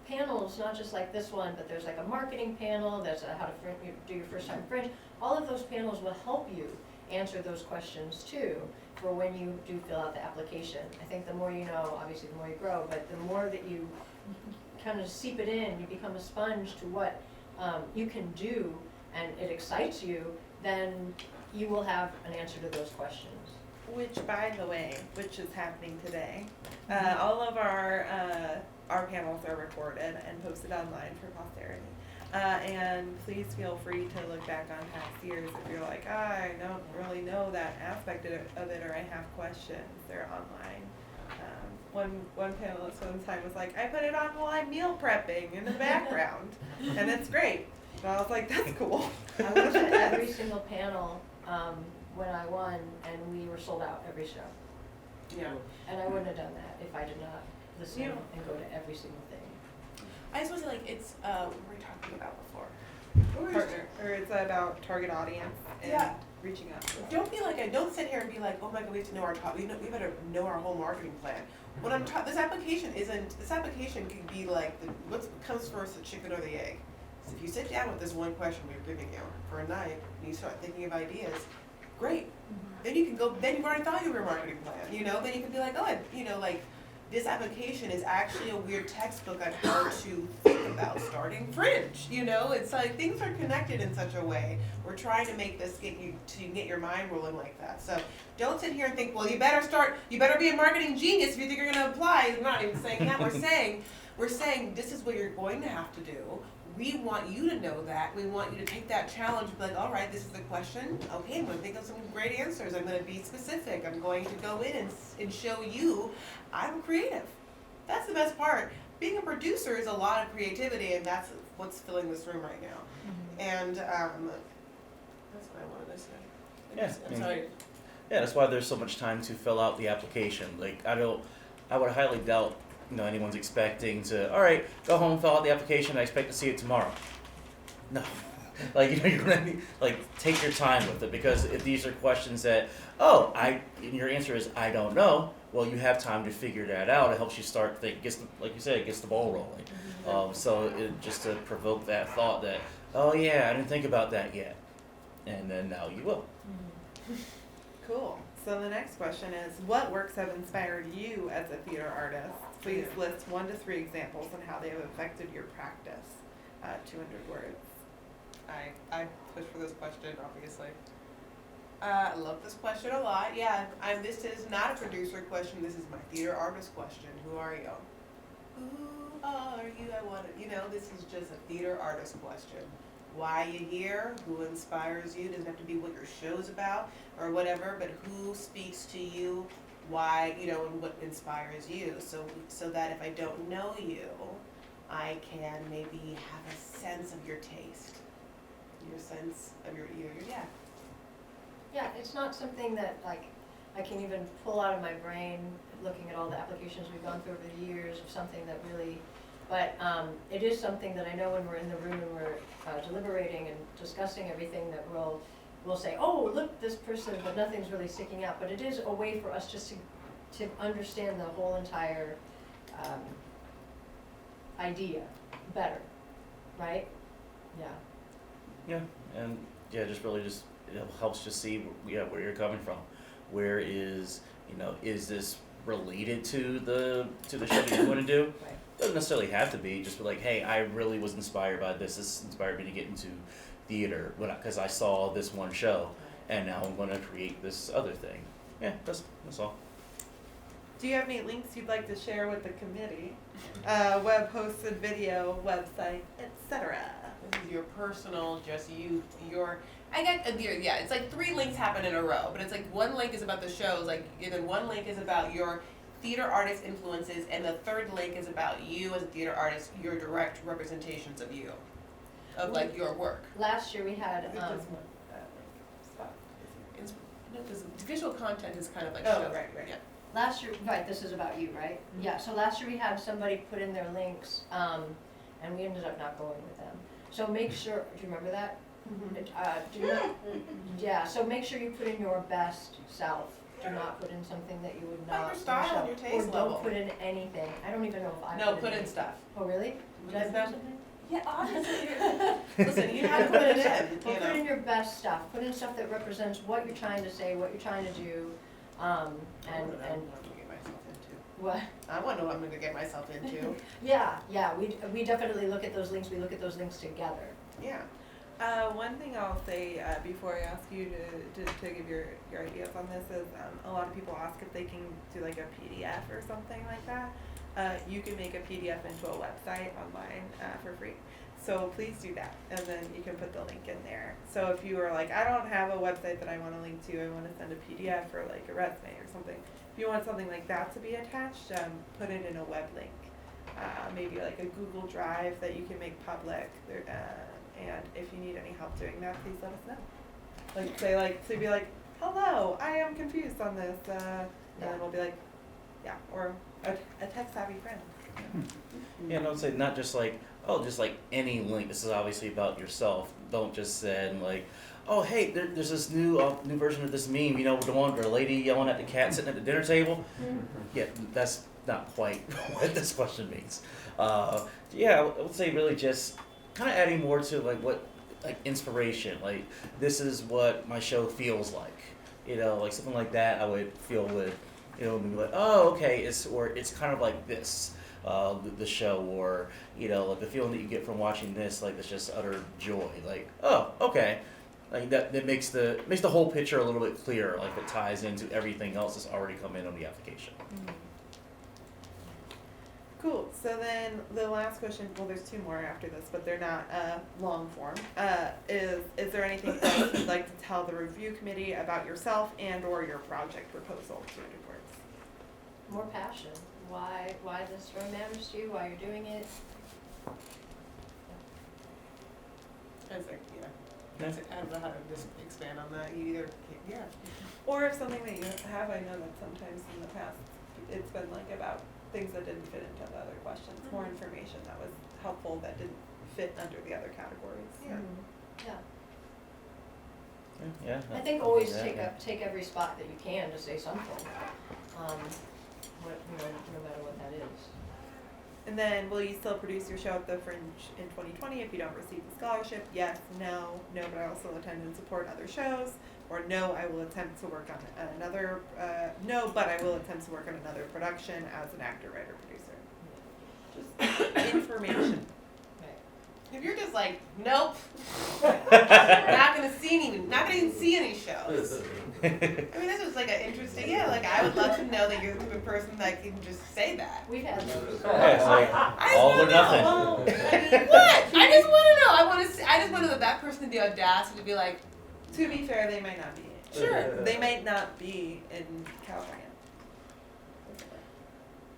panels, not just like this one, but there's like a marketing panel, there's a how to do your first time Fringe. All of those panels will help you answer those questions too for when you do fill out the application. I think the more you know, obviously the more you grow, but the more that you kind of seep it in, you become a sponge to what you can do, and it excites you, then you will have an answer to those questions. Which, by the way, is happening today. All of our panels are recorded and posted online for posterity. And please feel free to look back on past years if you're like, I don't really know that aspect of it, or I have questions. They're online. One panelist one time was like, I put it on while I'm meal prepping in the background, and it's great. And I was like, that's cool. I was at every single panel when I won, and we were sold out every show. Yeah. And I wouldn't have done that if I did not listen and go to every single thing. I just want to like, it's, what were we talking about before? Partner, or it's about target audience and reaching out to them. Don't sit here and be like, oh my God, we have to know our top, we better know our whole marketing plan. When this application could be like, what comes first, the chicken or the egg? So if you sit down with this one question we're giving you for a night, and you start thinking of ideas, great. Then you can go, then you've already thought of your marketing plan, then you can be like, oh, this application is actually a weird textbook on how to think about starting Fringe. It's like things are connected in such a way. We're trying to make this get your mind rolling like that. So don't sit here and think, well, you better be a marketing genius if you think you're going to apply. We're not even saying that. We're saying this is what you're going to have to do. We want you to know that. We want you to take that challenge and be like, all right, this is the question. Okay, I'm going to think of some great answers. I'm going to be specific. I'm going to go in and show you I'm creative. That's the best part. Being a producer is a lot of creativity, and that's what's filling this room right now. And that's what I wanted to say. I'm sorry. Yeah, that's why there's so much time to fill out the application. Like, I would highly doubt anyone's expecting to, all right, go home, fill out the application, I expect to see it tomorrow. No. You're gonna need, take your time with it, because if these are questions that, and your answer is, I don't know, well, you have time to figure that out. It helps you start thinking, like you said, it gets the ball rolling. So just to provoke that thought that, oh yeah, I didn't think about that yet. And then now you will. Cool. So the next question is, what works have inspired you as a theater artist? Please list 1 to 3 examples on how they have affected your practice. 200 words. I push for this question, obviously. I love this question a lot. Yeah, this is not a producer question. This is my theater artist question. Who are you? Who are you? This is just a theater artist question. Why are you here? Who inspires you? Doesn't have to be what your show's about or whatever, but who speaks to you? Why, and what inspires you? So that if I don't know you, I can maybe have a sense of your taste, your sense of your ear, yeah. Yeah, it's not something that like I can even pull out of my brain looking at all the applications we've gone through over the years of something that really, but it is something that I know when we're in the room and we're deliberating and discussing everything that we'll say, oh, look, this person, but nothing's really sticking out. But it is a way for us just to understand the whole entire idea better, right? Yeah. Yeah, and yeah, just really just helps to see where you're coming from. Where is is this related to the show that you want to do? Right. Doesn't necessarily have to be. Just be like, hey, I really was inspired by this. This inspired me to get into theater because I saw this one show, and now I'm going to create this other thing. Yeah, that's all. Do you have any links you'd like to share with the committee? Web hosted video, website, etc. This is your personal, just your. I got yeah. It's like 3 links happen in a row, but it's like one link is about the shows, like, and then one link is about your theater artist influences, and the third link is about you as a theater artist, your direct representations of you, of like your work. Last year we had No, because visual content is kind of like Oh, shows. right. Yeah. last year, right, this is about you, right? Mm-hmm. Yeah, so last year we had somebody put in their links, and we ended up not going with them. So make sure, do you remember that? Do not, yeah, so make sure you put in your best self. Do not put in something that you would Put not. your style and your taste Or level. don't put in anything. I don't even know if I No, put put in anything. stuff. Oh, really? Did I Is put that- something? Yeah, obviously. Listen, you have to put it in. Well, You put in know. your best stuff. Put in stuff that represents what you're trying to say, what you're trying to do, and I want to know what I'm gonna get myself into. what? I want to know what I'm gonna get myself into. Yeah, we definitely look at those links. We look at those links together. Yeah. One thing I'll say before I ask you to give your ideas on this is a lot of people ask if they can do like a PDF or something like that. You can make a PDF into a website online for free. So please do that, and then you can put the link in there. So if you are like, I don't have a website that I want to link to, I want to send a PDF or like a resume or something. If you want something like that to be attached, put it in a web link. Maybe like a Google Drive that you can make public. And if you need any help doing that, please let us know. Like say like to be like, hello, I am confused on this, and then we'll be like, yeah, or a tech savvy friend. Yeah, and I would say not just like, just like any link. This is obviously about yourself. Don't just send like, oh hey, there's this new version of this meme. The one with the lady yelling at the cat sitting at the dinner table. Yeah, that's not quite what this question means. Yeah, I would say really just kind of adding more to like inspiration. Like this is what my show feels like. Like something like that. I would feel would be like, oh okay, it's kind of like this. The show, or like the feeling that you get from watching this, like it's just utter joy. Like, oh, okay, like that makes the whole picture a little bit clearer. Like it ties into everything else that's already come in on the application. Mm-hmm. Cool. So then the last question, well, there's 2 more after this, but they're not long form. Is there anything else you'd like to tell the review committee about yourself and/or your project proposal to reports? More passion. Why this room matters to you? Why you're doing it? I was like, yeah. I don't know how to just expand on that. You either, yeah. Or if something that you have, I know that sometimes in the past it's been like about things that didn't fit into the other questions, more information that was helpful that didn't fit under the other categories. Yeah. Yeah. Yeah. I think always Yeah. take every spot that you can to say something. No matter what that is. And then, will you still produce your show at the Fringe in 2020 if you don't receive the scholarship? Yes, no, but I also attend and support other shows. Or no, I will attempt to work on another, no, but I will attempt to work on another production as an actor, writer, producer. Just information. If you're just like, nope, not gonna even see any shows. I mean, this was like an interesting, like I would love to know that you're the type of person that can just say that. We've had those. Yeah, it's like all or nothing. Well, I mean, what? I just want to know. I just want to know that person the audacity to be like, To be fair, they might not be. Sure. They might not be in California.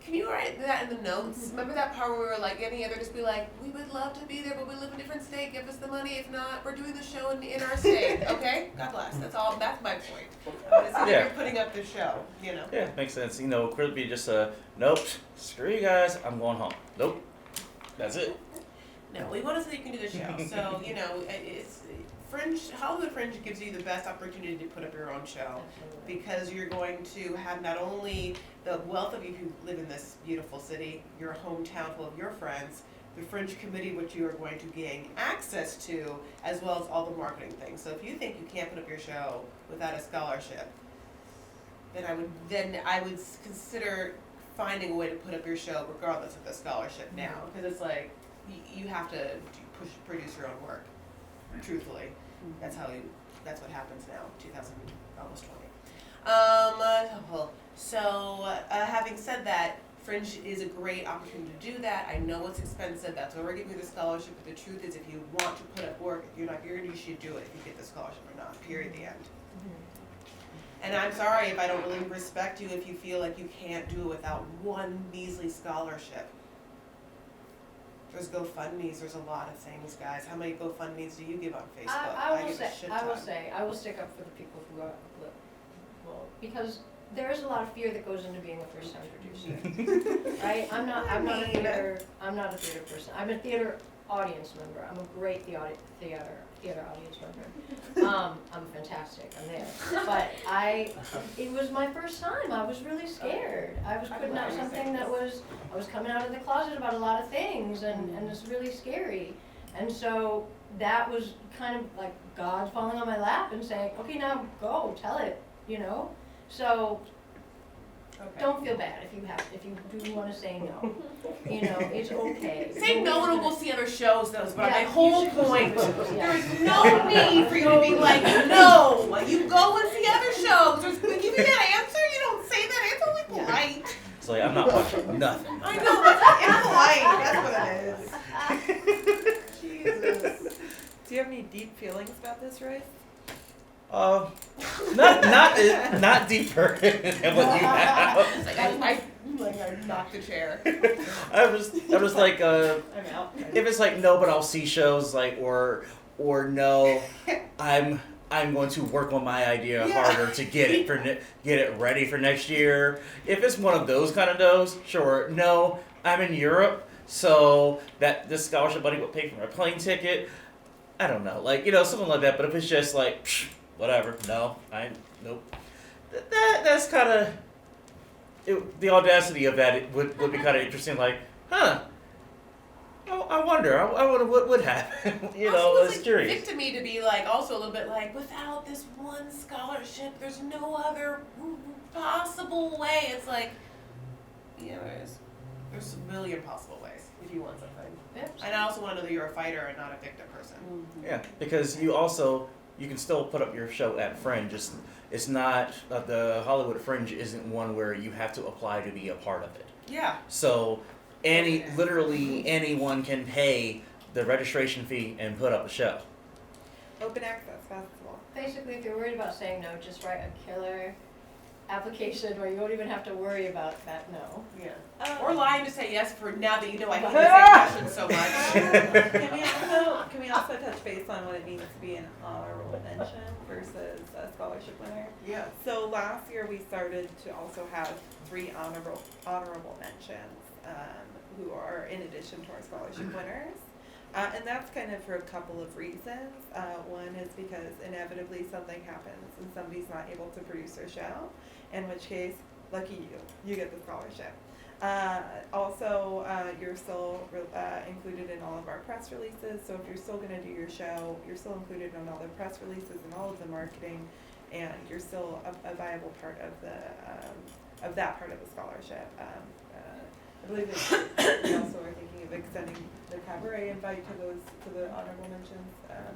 Can you write that in the notes? Remember that part where we were like getting together, just be like, we would love to be there, but we live in a different state. Give us the money. If not, we're doing the show in our state. Okay? God bless. That's all. That's my point. It's that Yeah. you're putting up the show. You know. Yeah, makes sense. You know, could be just a nope. Screw you guys. I'm going home. Nope. That's it. No, we want to say you can do the show. So you know, it's Hollywood Fringe gives you the best opportunity to put up your own show. Because you're going to have not only the wealth of you who live in this beautiful city, your hometown full of your friends, the Fringe Committee, which you are going to gain access to, as well as all the marketing things. So if you think you can't put up your show without a scholarship, then I would consider finding a way to put up your show regardless of the scholarship now, because it's like you have to produce your own work. Truthfully, that's what happens now. 2000, almost 20. Having said that, Fringe is a great opportunity to do that. I know it's expensive. That's why we're giving you the scholarship. But the truth is, if you want to put up work, if you're not here, you should do it if you get the scholarship or not. Period. The end. And I'm sorry if I don't really respect you if you feel like you can't do it without one measly scholarship. There's GoFundMe's. There's a lot of things, guys. How many GoFundMe's do you give on Facebook? I will give a shit ton. I will stick up for the people who are, well, because there is a lot of fear that goes into being a first-time producer, right? I'm not a theater person. I'm a theater audience member. I'm a great theater audience member. I'm fantastic. I'm there. But it was my first time. I was really scared. I was putting out something I was coming out of the closet about a lot of things, and it's really scary. And so that was kind of like God falling on my lap and saying, okay, now go, tell it, you know? So don't feel bad if you do want to say no. You know, it's okay. Say no and we'll go see other shows though, but my Yeah, whole you should go point, see those, yeah. there is no need for you to be like, no, you go and see other shows. When you give that answer, you don't say that answer like polite. It's like I'm not watching nothing. I know, that's impolite, that's what it is. Jesus. Do you have any deep feelings about this, Royce? Not deeper than what you have. It's like I knocked the chair. I'm just like I'm out. if it's like no, but I'll see shows like or no, I'm going to work on my idea harder to get it ready for next year. If it's one of those kind of no's, sure. No, I'm in Europe, so that this scholarship money will pay for my plane ticket. I don't know, like something like that. But if it's just like whatever, nope. That's kind of the audacity of that. It would be kind of interesting. Like, I wonder. I wonder what would happen. It's curious. It's to me to be like also a little bit like without this one scholarship, there's no other possible way. It's like, there's a million possible ways if you want something. Yep. And I also want to know that you're a fighter and not a victim person. Yeah, because you can still put up your show at Fringe. It's not the Hollywood Fringe isn't one where you have to apply to be a part of it. Yeah. So literally anyone can pay the registration fee and put up a show. Open access festival. Basically, if you're worried about saying no, just write a killer application where you won't even have to worry about that no. Yeah. Or lying to say yes for now that you know I hate this question so much. Can we also touch base on what it means to be an honorable mention versus a scholarship winner? Yeah. So last year we started to also have 3 honorable mentions who are in addition to our scholarship winners. And that's kind of for a couple of reasons. One is because inevitably something happens and somebody's not able to produce their show, in which case, lucky you get the scholarship. Also, you're still included in all of our press releases, so if you're still going to do your show, you're still included in all the press releases and all of the marketing, and you're still a viable part of that part of the scholarship. I believe we also are thinking of extending the cabaret invite to the honorable mentions.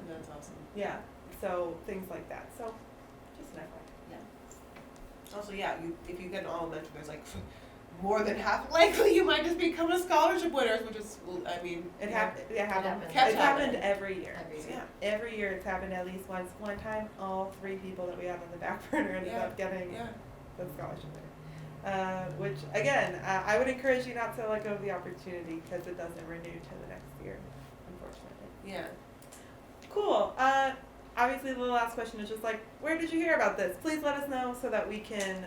That's awesome. Yeah, so things like that. So just an FYI. Also, if you get an honorable mention, there's like more than half likely you might just become a scholarship winner, which is, I mean, It happened. It happens. It happened every year. Every year. Every year it's happened at least once. One time, all 3 people that we have on the back burner ended up getting the scholarship winner. which again, I would encourage you not to let go of the opportunity because it doesn't renew to the next year, unfortunately. Yeah. Cool. Obviously, the last question is just like, where did you hear about this? Please let us know so that we can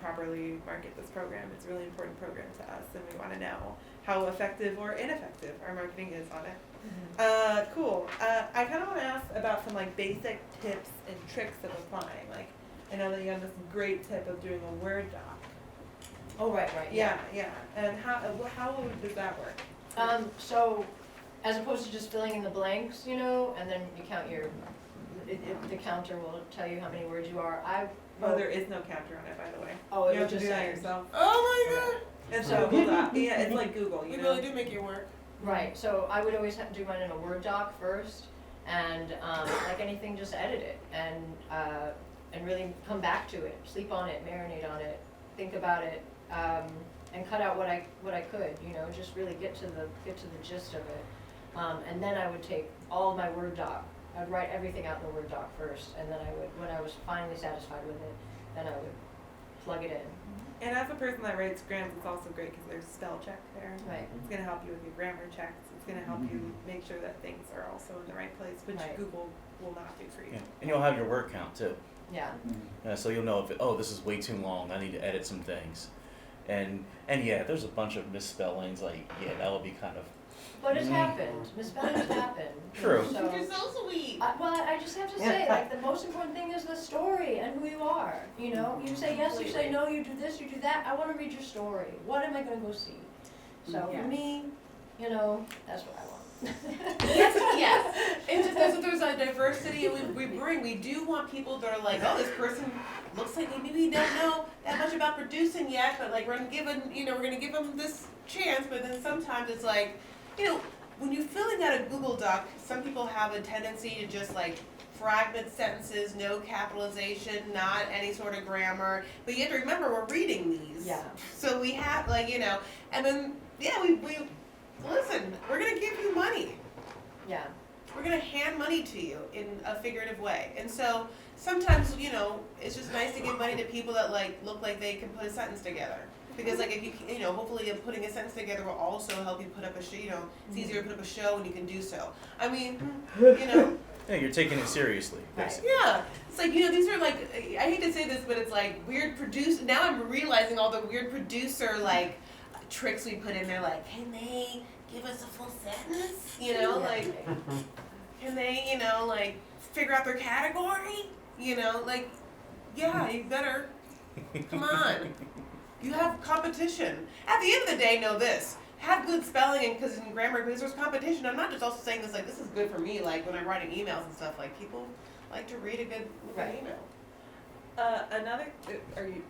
properly market this program. It's a really important program to us, and we want to know how effective or ineffective our marketing is on it. Cool. I kind of want to ask about some like basic tips and tricks of applying. Like, I know that you have this great tip of doing a Word doc. Oh, right, Yeah. And how does that work? So, as opposed to just filling in the blanks, you know, and then you count your, the counter will tell you how many words you are. There is no counter on it, by the way. Oh, You it have was to just do that saying. yourself. Oh my god. It's So- Google Doc. Yeah, it's like Google, We you know. really do make it work. Right, so I would always have to do mine in a Word doc first, and like anything, just edit it, and really come back to it, sleep on it, marinate on it, think about it, and cut out what I could, you know, just really get to the gist of it. And then I would take all of my Word doc, I'd write everything out in the Word doc first, and then I would, when I was finally satisfied with it, then I would plug it in. And as a person that writes grants, it's also great because there's spell check there. Right. It's going to help you with your grammar checks. It's going to help you make sure that things are also in the right place, which Right. Google will not do for you. Yeah. And you'll have your word count too. Yeah. So you'll know if this is way too long. I need to edit some things. And yeah, there's a bunch of misspellings. Like that will be kind of. But it's happened, misspellings happen. True. So, You're so sweet. well, I just have to say, like, the most important thing is the story and who you are, you know? You say yes, you say no, you do this, you do that, I wanna read your story, what am I gonna go see? So Yes. for me, you know, that's what I want. Yes. It's just there's a diversity we bring. We do want people that are like, oh, this person looks like maybe we don't know that much about producing yet, but like we're gonna give them this chance. But then sometimes it's like, you know, when you're filling out a Google Doc, some people have a tendency to just like fragment sentences, no capitalization, not any sort of grammar. But you have to remember we're reading these. Yeah. So we have like, you know, and then we listen, we're gonna give you money. Yeah, We're gonna hand money to you in a figurative way. And so sometimes, you know, it's just nice to give money to people that like look like they can put a sentence together. Because like if you know, hopefully putting a sentence together will also help you put up a show, you know, it's easier to put up a show when you can do so. I mean, you know, Yeah, you're taking it seriously, basically. yeah. It's like, you know, these are like, I hate to say this, but it's like weird producer, now I'm realizing all the weird producer like tricks we put in there, like, can they give us a full sentence? You know, like, can they, you know, like, figure out their category? You know, like, yeah, you better, come on. You have competition. At the end of the day, know this. Have good spelling and because in grammar, because there's competition. I'm not just also saying this, like, this is good for me, like, when I'm writing emails and stuff, like, people like to read a good Right. email. Do you have anything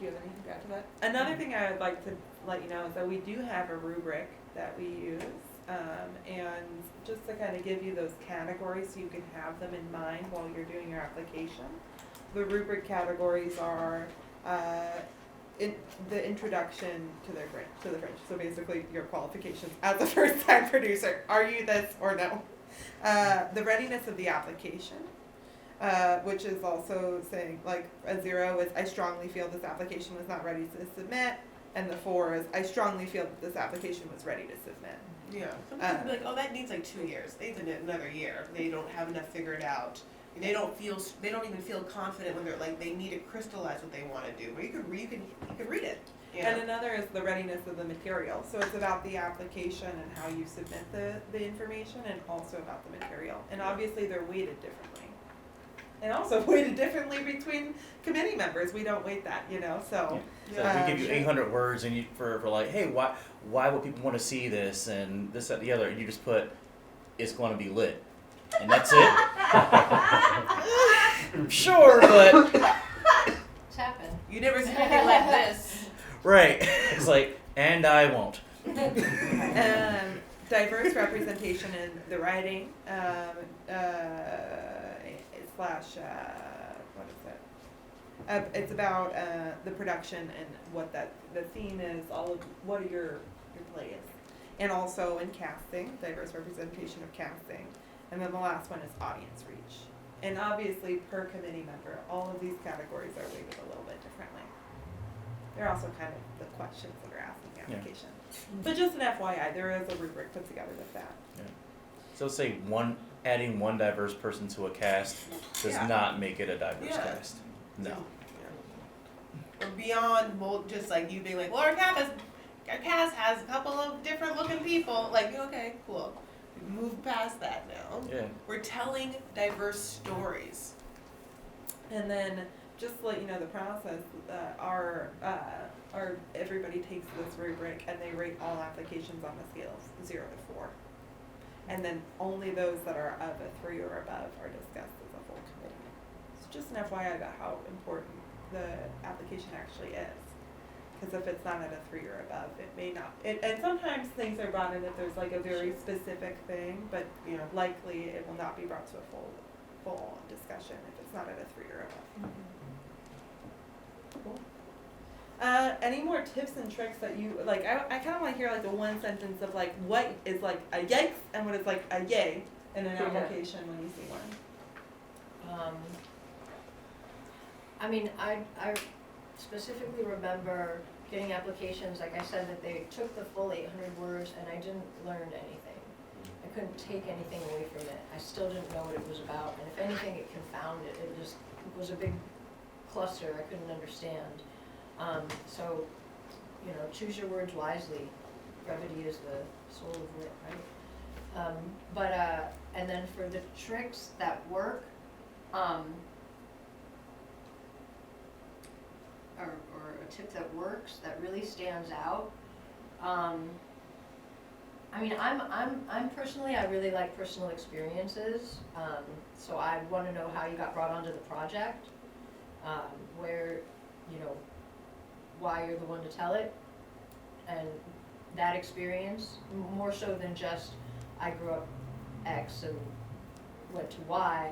to add to that? Another thing I would like to let you know is that we do have a rubric that we use, and just to kind of give you those categories so you can have them in mind while you're doing your application. The rubric categories are the introduction to the Fringe. So basically your qualifications as a first-time producer. Are you this or no? The readiness of the application. Which is also saying, like, a 0 is I strongly feel this application was not ready to submit, and the 4 is I strongly feel that this application was ready to submit. Yeah. Some people be like, oh, that needs like 2 years. They need another year. They don't have enough figured out. And they don't even feel confident when they're like, they need to crystallize what they want to do. But you could read it. Yeah. And another is the readiness of the material. So it's about the application and how you submit the information, and also about the material. And obviously they're weighted differently. And also weighted differently between committee members. We don't weight that, you know, so. So if we give you 800 words and you for like, hey, why would people want to see this and this, that, and the other, and you just put, it's going to be lit. And that's it? Sure, but. it's happened. You never see anything like this. Right. It's like, and I won't. Diverse representation in the writing, slash, what is it? It's about the production and what the theme is, all of what your play is. And also in casting, diverse representation of casting. And then the last one is audience reach. And obviously per committee member, all of these categories are weighted a little bit differently. They're also kind of the questions that are asked in the application. But just an FYI, there is a rubric put together with that. So say adding one diverse person to a cast does Yeah. not make it a diverse Yeah. cast. No. Or beyond, well, just like you being like, well, our cast has a couple of different looking people. Like, okay, cool. We move past that now. Yeah. We're telling diverse stories. And then, just to let you know the process, our everybody takes this rubric and they rate all applications on a scale of 0 to 4. And then only those that are of a 3 or above are discussed as a full committee. So just an FYI about how important the application actually is. Because if it's not at a 3 or above, it may not. And sometimes things are brought in if there's like a very specific thing, but likely it will not be brought to a full discussion if it's not at a 3 or above. Cool. Any more tips and tricks that you like? I kind of want to hear like the one sentence of like what is like a yikes and what is like a yay in an application when you see one. I mean, I specifically remember getting applications, like I said, that they took the full 800 words and I didn't learn anything. I couldn't take anything away from it. I still didn't know what it was about, and if anything, it confounded. It was a big cluster I couldn't understand. So, choose your words wisely. Brevity is the soul of wit, right? And then for the tricks that work, or a tip that works, that really stands out. I mean, I'm personally, I really like personal experiences. So I want to know how you got brought onto the project, where, why you're the one to tell it, and that experience, more so than just, I grew up X and went to Y.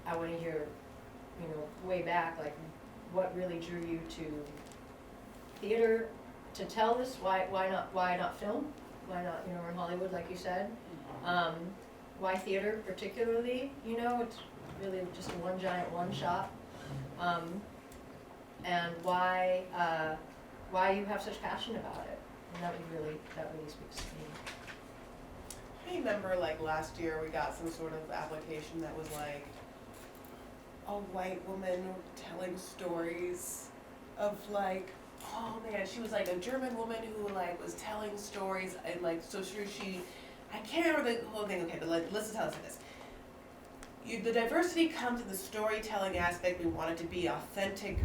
I want to hear, way back, like, what really drew you to theater to tell this? Why not film? Why not, we're in Hollywood, like you said. Why theater particularly? It's really just a one giant one shot. And why you have such passion about it. And that really speaks to me. I remember like last year we got some sort of application that was like a white woman telling stories of like, oh man, she was like a German woman who like was telling stories and like, so she I can't remember the whole thing, okay, but let's tell us this. The diversity comes in the storytelling aspect. We want it to be authentic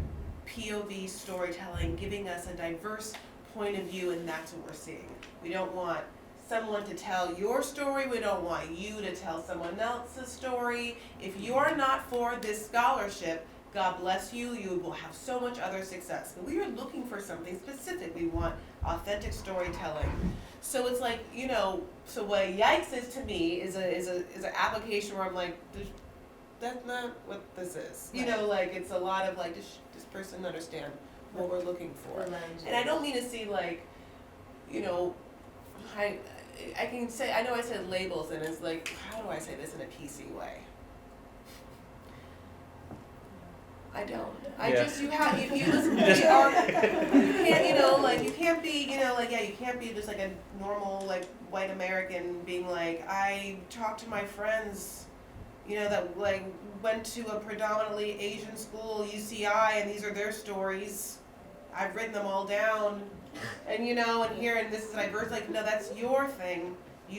POV storytelling, giving us a diverse point of view, and that's what we're seeing. We don't want someone to tell your story. We don't want you to tell someone else's story. If you're not for this scholarship, God bless you, you will have so much other success. But we are looking for something specific. We want authentic storytelling. So it's like, so what yikes is to me is an application where I'm like, that's not what this is. Right. Like it's a lot of like, does this person understand what we're looking for? And I don't mean to see like, I can say, I know I said labels, and it's like, how do I say this in a PC way? I don't. I just, you listen to the art, you can't, like, you can't be, you can't be just like a normal, like, white American being like, I talked to my friends, that, like, went to a predominantly Asian school, UCI, and these are their stories. I've written them all down. And and this is diverse, like, no, that's your thing,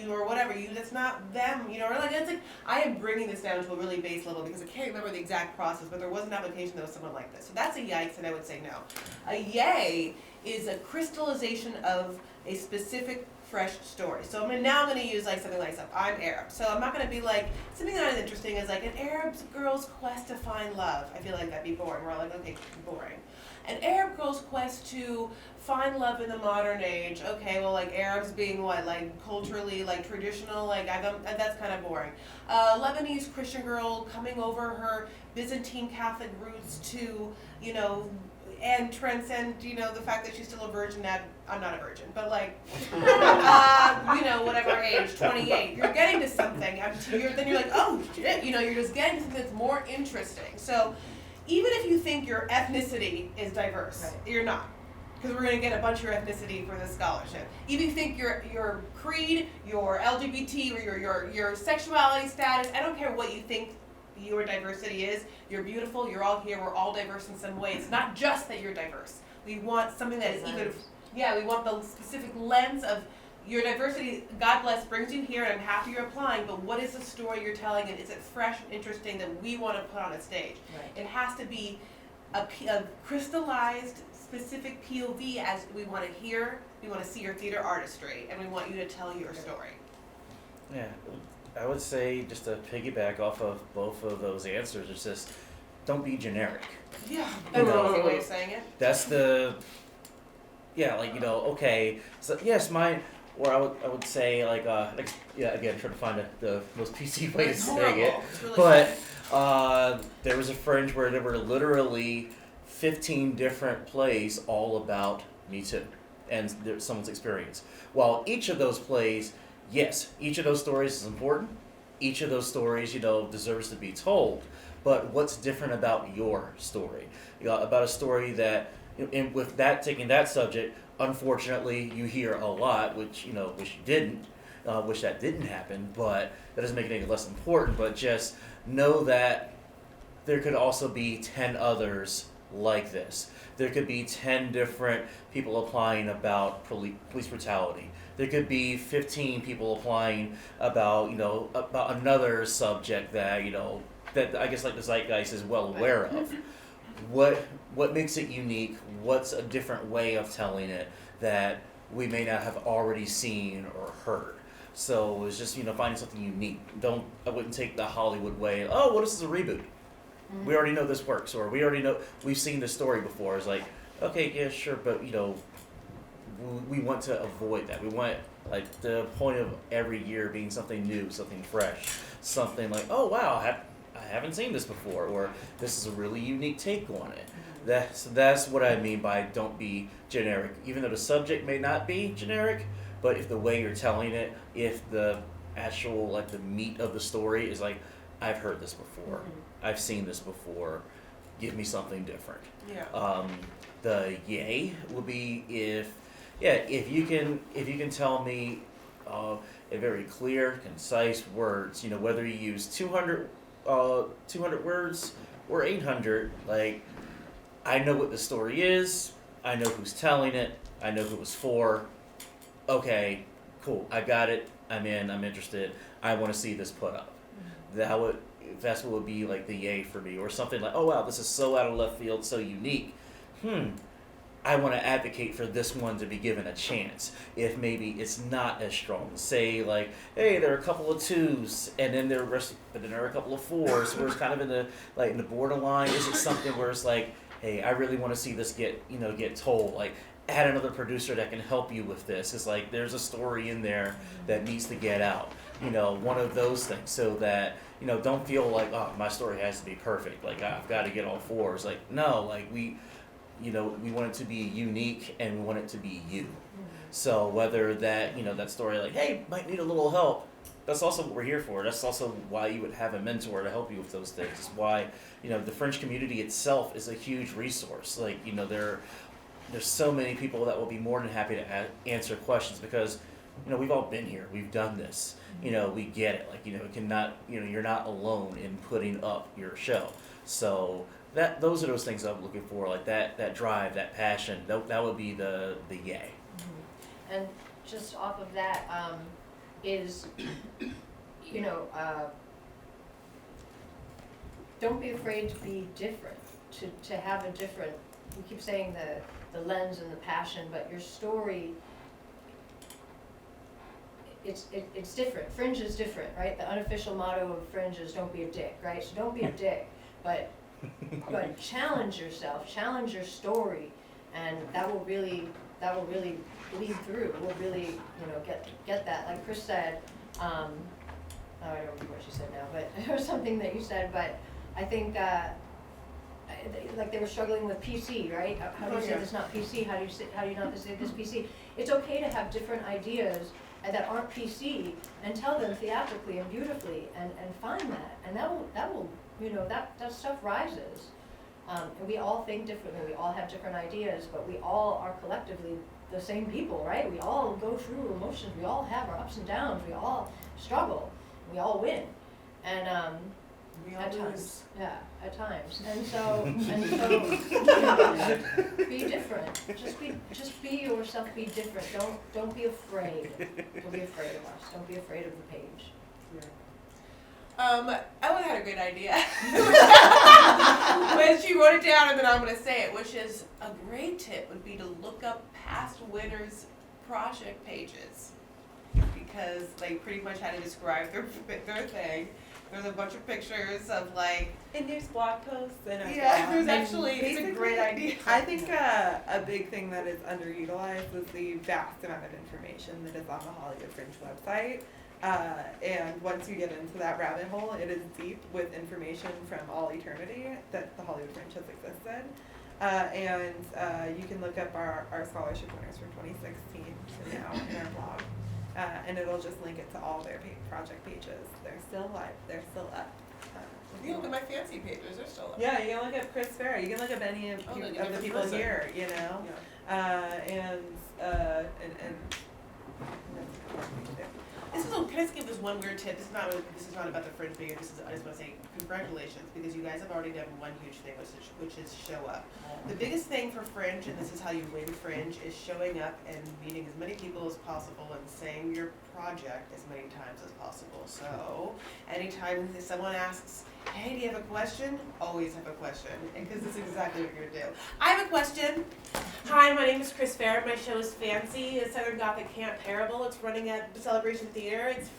or whatever, that's not them, or like, it's like, I am bringing this down to a really base level because I can't remember the exact process, but there was an application that was someone like this. So that's a yikes, and I would say no. A yay is a crystallization of a specific fresh story. So now I'm going to use like something like I'm Arab. So I'm not going to be like, something that is interesting is like an Arab girl's quest to find love. I feel like that'd be boring. We're all like, okay, boring. An Arab girl's quest to find love in the modern age. Okay, well, like Arabs being what, like culturally, like traditional, like that's kind of boring. Lebanese Christian girl coming over her Byzantine Catholic roots to, and transcend, the fact that she's still a virgin. I'm not a virgin, but like, whatever age, 28. You're getting to something. Then you're like, oh shit, you're just getting to something that's more interesting. So even if you think your ethnicity is diverse, right. You're not. because we're going to get a bunch of your ethnicity for this scholarship. Even if you think your creed, your LGBT, or your sexuality status, I don't care what you think your diversity is. You're beautiful. You're all here. We're all diverse in some way. It's not just that you're diverse. We want something that is even. Yeah, we want the specific lens of your diversity. God bless brings you here, and I'm happy you're applying. But what is the story you're telling, and is it fresh and interesting that we want to put on a stage? Right. It has to be a crystallized, specific POV as we want to hear. We want to see your theater artistry, and we want you to tell your story. Yeah, I would say, just to piggyback off of both of those answers, it's just don't be generic. Yeah, that's an easy way of saying it. That's the, yeah, like, okay, so yes, or I would say, yeah, again, trying to find the most PC way to say it, It's really but there was a Fringe where there were literally 15 different plays all about Me Too and someone's experience. While each of those plays, yes, each of those stories is important. Each of those stories, deserves to be told. But what's different about your story? About a story that, with that, taking that subject, unfortunately, you hear a lot, which wish you didn't, wish that didn't happen. But that doesn't make it any less important. But just know that there could also be 10 others like this. There could be 10 different people applying about police brutality. There could be 15 people applying about about another subject that that I guess like the zeitgeist is well aware of. What makes it unique? What's a different way of telling it that we may not have already seen or heard? So it's just finding something unique. I wouldn't take the Hollywood way. Oh, well, this is a reboot. Mm-hmm. We already know this works, or we already know we've seen this story before. It's like, okay, yeah, sure, but we want to avoid that. We want the point of every year being something new, something fresh, something like, oh wow, I haven't seen this before, or this is a really unique take on it. That's what I mean by don't be generic. Even though the subject may not be generic, but if the way you're telling it, if the actual the meat of the story is I've heard this before, I've seen this before, give me something different. Yeah. The yay will be if you can tell me in very clear, concise words, whether you use 200 words or 800, I know what the story is, I know who's telling it, I know who it's for. Okay, cool, I got it, I'm in, I'm interested, I want to see this put up. That's what would be the yay for me, or something like, oh wow, this is so out of left field, so unique. I want to advocate for this one to be given a chance. If maybe it's not as strong, say hey, there are a couple of 2s, and then there are a couple of 4s, where it's kind of in the borderline. Is it something where it's hey, I really want to see this get told? Add another producer that can help you with this. It's there's a story in there that needs to get out. One of those things, so that don't feel oh, my story has to be perfect. I've got to get all 4s. No, we want it to be unique, and we want it to be you. So whether that, that story hey, might need a little help, that's also what we're here for. That's also why you would have a mentor to help you with those things. It's why, the Fringe community itself is a huge resource. There's so many people that will be more than happy to answer questions, because, we've all been here. We've done this. We get it. It cannot, you're not alone in putting up your show. So those are those things I'm looking for, that drive, that passion. That would be the yay. Mm-hmm. And just off of that, is, don't be afraid to be different, to have a different, we keep saying the lens and the passion, but your story, it's different. Fringe is different, right? The unofficial motto of Fringe is don't be a dick, right? So don't be a dick, but challenge yourself, challenge your story, and that will really bleed through. We'll really, get that. Like Chris said, I don't remember what she said now, but it was something that you said, but I think they were struggling with PC, right? How do you say this not PC? How do you not say this PC? It's okay to have different ideas that aren't PC and tell them theatrically and beautifully, and find that, and that will that stuff rises. And we all think differently, we all have different ideas, but we all are collectively the same people, right? We all go through emotions, we all have our ups and downs, we all struggle, we all win. And We all at lose. times, yeah, at times. And so be different. Just be yourself, be different. Don't be afraid. Don't be afraid of us. Don't be afraid of the page. Ellen had a great idea. When she wrote it down, and then I'm going to say it, which is a great tip would be to look up past winners' project pages, because they pretty much had to describe their thing. There's a bunch of pictures of like, And there's blog posts and there's actually, it's a great idea. I think a big thing that is underutilized is the vast amount of information that is on the Hollywood Fringe website. And once you get into that rabbit hole, it is deep with information from all eternity that the Hollywood Fringe has existed. And you can look up our scholarship winners from 2016 to now in our blog. And it'll just link it to all their project pages. They're still live. They're still up. You look at my fancy pages, they're still up. Yeah, you can look at Chris Spera. You can look up any of, Oh, of like the another people person. here. You know, Yeah. and This is, can I just give this one weird tip? This is not about the Fringe being here. I just want to say congratulations, because you guys have already done one huge thing, which is show up. The biggest thing for Fringe, and this is how you win Fringe, is showing up and meeting as many people as possible and saying your project as many times as possible. So anytime someone asks, hey, do you have a question? Always have a question, because this is exactly what you're going to do. I have a question. Hi, my name is Chris Fair. My show is Fancy, a Southern Gothic Camp Parable. It's running at Celebration Theater. It's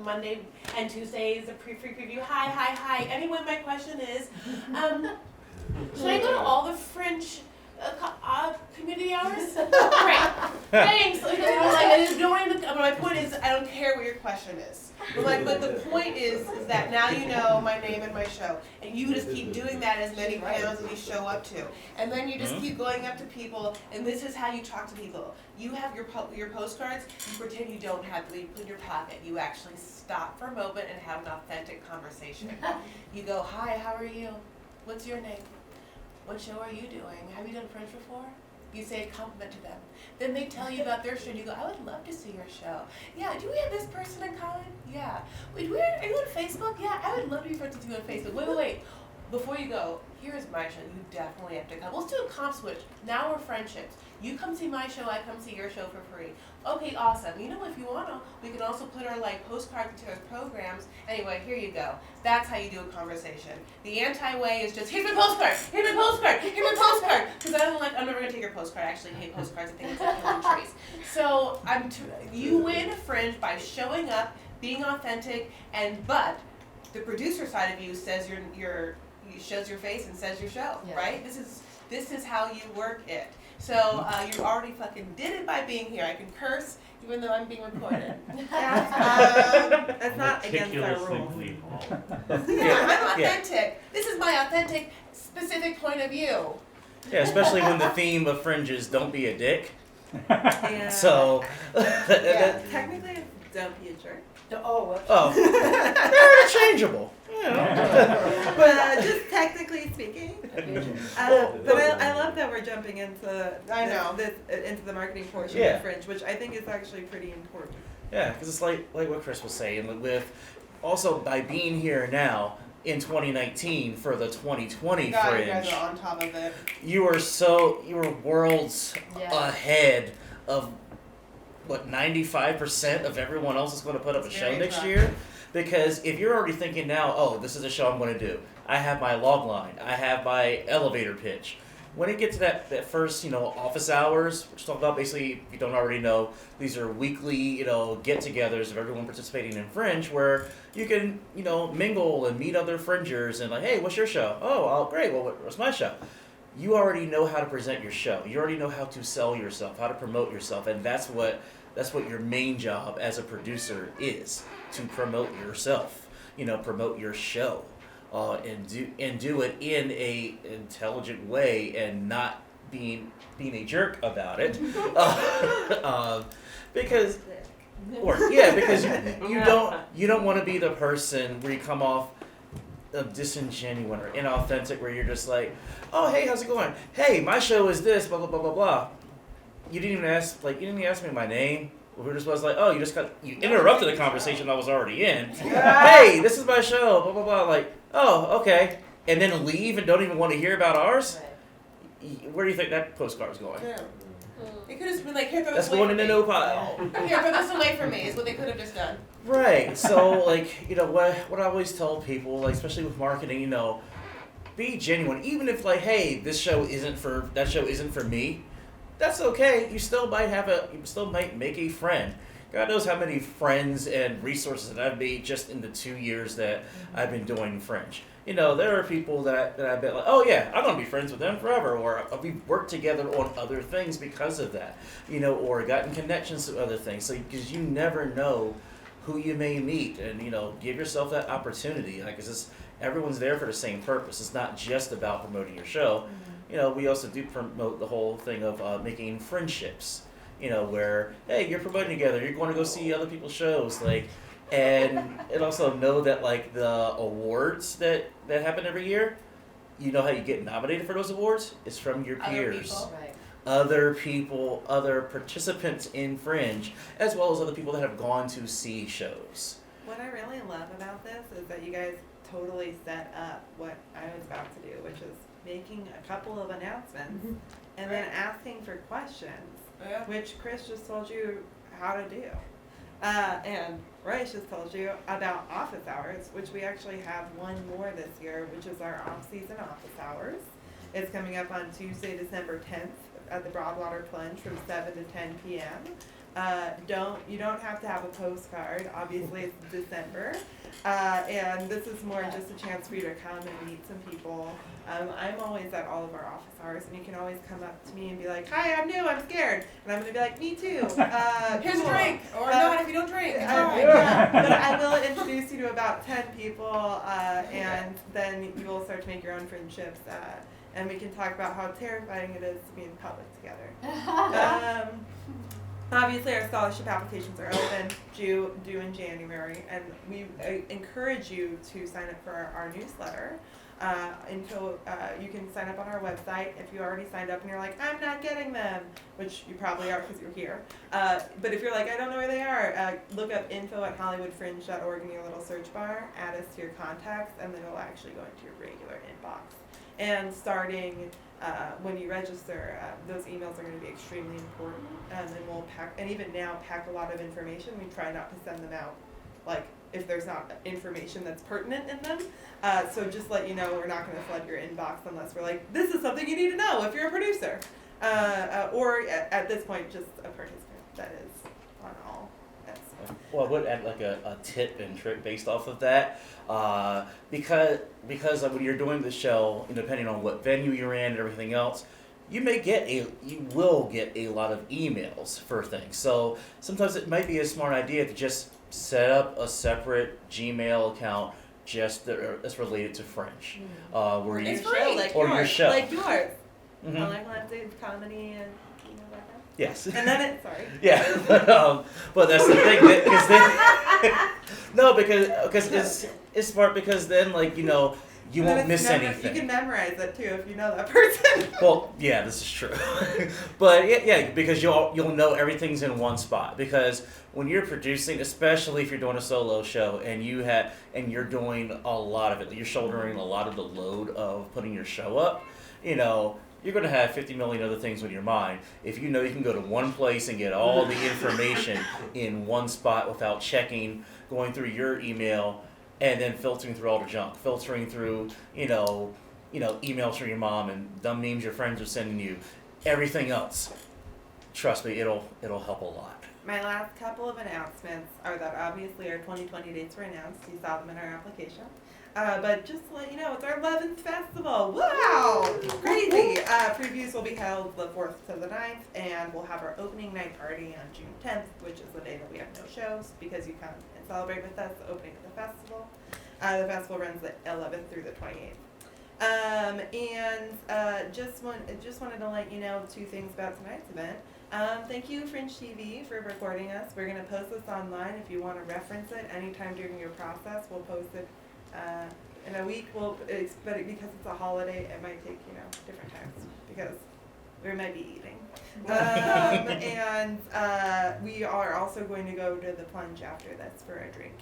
Monday and Tuesday is a free preview. Hi. Anyway, my question is, should I go to all the Fringe community hours? Great. Thanks. My point is, I don't care what your question is. But the point is that now you know my name and my show, and you just keep doing that as many panels as you show up to, and then you just keep going up to people, and this is how you talk to people. You have your postcards. You pretend you don't have them. You put in your pocket. You actually stop for a moment and have an authentic conversation. You go, hi, how are you? What's your name? What show are you doing? Have you done Fringe before? You say a compliment to them. Then they tell you about their show, and you go, I would love to see your show. Yeah, do we have this person in common? Yeah. Wait, are you on Facebook? Yeah, I would love to be friends with you on Facebook. Wait. Before you go, here's my show. You definitely have to come. Let's do a comp switch. Now we're friendships. You come see my show, I come see your show for free. Okay, awesome. You know, if you want to, we can also put our postcards into our programs. Anyway, here you go. That's how you do a conversation. The anti-way is just, here's my postcard, because I'm never going to take your postcard. I actually hate postcards. I think it's like killing trees. So you win Fringe by showing up, being authentic, but the producer side of you says shows your face and says your show, right? This is how you work it. So you already fucking did it by being here. I can curse even though I'm being recorded. that's not against our rules. I'm authentic. Yeah. This is my authentic, specific point of view. Yeah, especially when the theme of Fringe is don't be a dick. Yeah. So, Technically, it's don't be a jerk. They're interchangeable. You know. But just technically speaking, but I love that we're jumping into into the marketing portion of Fringe, which I think is actually pretty important. Yeah, because it's like what Chris was saying, with also by being here now in 2019 for the 2020 God, Fringe, you guys are on top of it. you were worlds ahead of what 95% of everyone else is going to put up a show next year. Because if you're already thinking now, oh, this is a show I'm going to do. I have my log line. I have my elevator pitch. When it gets to that first, office hours, which talk about basically, if you don't already know, these are weekly, get-togethers of everyone participating in Fringe, where you can, mingle and meet other Fringers and like, hey, what's your show? Oh, great. Well, what's my show? You already know how to present your show. You already know how to sell yourself, how to promote yourself, and that's what your main job as a producer is, to promote yourself, promote your show, and do it in a intelligent way and not being a jerk about it, because you don't want to be the person where you come off disingenuous or inauthentic where you're just like, oh, hey, how's it going? Hey, my show is this, blah, blah, blah, blah, blah. You didn't even ask me my name. We were just was like, oh, you interrupted the conversation I was already in. Hey, this is my show, blah, blah, blah. Like, oh, okay. And then leave and don't even want to hear about ours? Right. Where do you think that postcard's going? Yeah. They could have just been like, here, throw That's this away going in from the me. no pile. Here, throw this away from me is what they could have just done. Right. So, like, you know, what I always tell people, like, especially with marketing, you know, be genuine. Even if, like, hey, that show isn't for me, that's okay. You still might make a friend. God knows how many friends and resources that I've made just in the 2 years that I've been doing Fringe. You know, there are people that I bet like, oh yeah, I'm gonna be friends with them forever, or we've worked together on other things because of that, you know, or gotten connections to other things. So because you never know who you may meet, and you know, give yourself that opportunity. Like, everyone's there for the same purpose. It's not just about promoting your show. You know, we also do promote the whole thing of making friendships. You know, where hey, you're promoting together, you're going to go see other people's shows, like. And also know that like the awards that happen every year, you know how you get nominated for those awards? It's from your peers. Right. Other people, other participants in Fringe, as well as other people that have gone to see shows. What I really love about this is that you guys totally set up what I was about to do, which is making a couple of announcements and then asking for questions, which Chris just told you how to do. And Royce just told you about office hours, which we actually have one more this year, which is our off-season office hours. It's coming up on Tuesday, December 10th at the Broadwater Plunge from 7 to 10 p.m. You don't have to have a postcard. Obviously, it's December. And this is more just a chance for you to come and meet some people. I'm always at all of our office hours, and you can always come up to me and be like, hi, I'm new, I'm scared. And I'm going to be like, me too. Here's cool. a drink. Or not if you don't drink. It's fine. Yeah, but I will introduce you to about 10 people, and then you will start to make your own friendships. And we can talk about how terrifying it is to be in public together. Obviously, our scholarship applications are open, due in January, and we encourage you to sign up for our newsletter. You can sign up on our website if you already signed up and you're like, I'm not getting them, which you probably are because you're here. But if you're like, I don't know where they are, look up info@hollywoodfringe.org in your little search bar, add us to your contacts, and then it'll actually go into your regular inbox. And starting when you register, those emails are going to be extremely important, and we'll pack a lot of information. We try not to send them out like if there's not information that's pertinent in them. So just let you know, we're not going to flood your inbox unless we're like, this is something you need to know if you're a producer, or at this point just a participant that is on all. Well, I would add like a tip and trick based off of that, because when you're doing the show, and depending on what venue you're in and everything else, you will get a lot of emails for things. So sometimes it might be a smart idea to just set up a separate Gmail account just that's related to Fringe, where you It's free, like or yours, your show, like yours. Mhm. I like live comedy and you know that. Yes. And then sorry. Yeah, but that's the thing. Because no, because it's smart because then like you know you won't miss anything. You can memorize it too if you know that person. Well, yeah, this is true. But yeah, because you'll know everything's in one spot. Because when you're producing, especially if you're doing a solo show and you're doing a lot of it, you're shouldering a lot of the load of putting your show up. You know, you're going to have 50 million other things on your mind. If you know you can go to one place and get all the information in one spot without going through your email, and then filtering through all the junk, filtering through, emails from your mom and dumb memes your friends are sending you, everything else. Trust me, it'll help a lot. My last couple of announcements are that obviously our 2020 dates were announced. You saw them in our application. But just to let you know, it's our 11th festival. Wow! Crazy! Previews will be held the 4th to the 9th, and we'll have our opening night party on June 10th, which is the day that we have no shows, because you come and celebrate with us, the opening of the festival. The festival runs the 11th through the 28th. Just wanted to let you know 2 things about tonight's event. Thank you, Fringe TV, for recording us. We're going to post this online if you want to reference it anytime during your process. We'll post it in a week. Because it's a holiday, it might take, different times because we might be eating. And we are also going to go to the plunge after. That's for a drink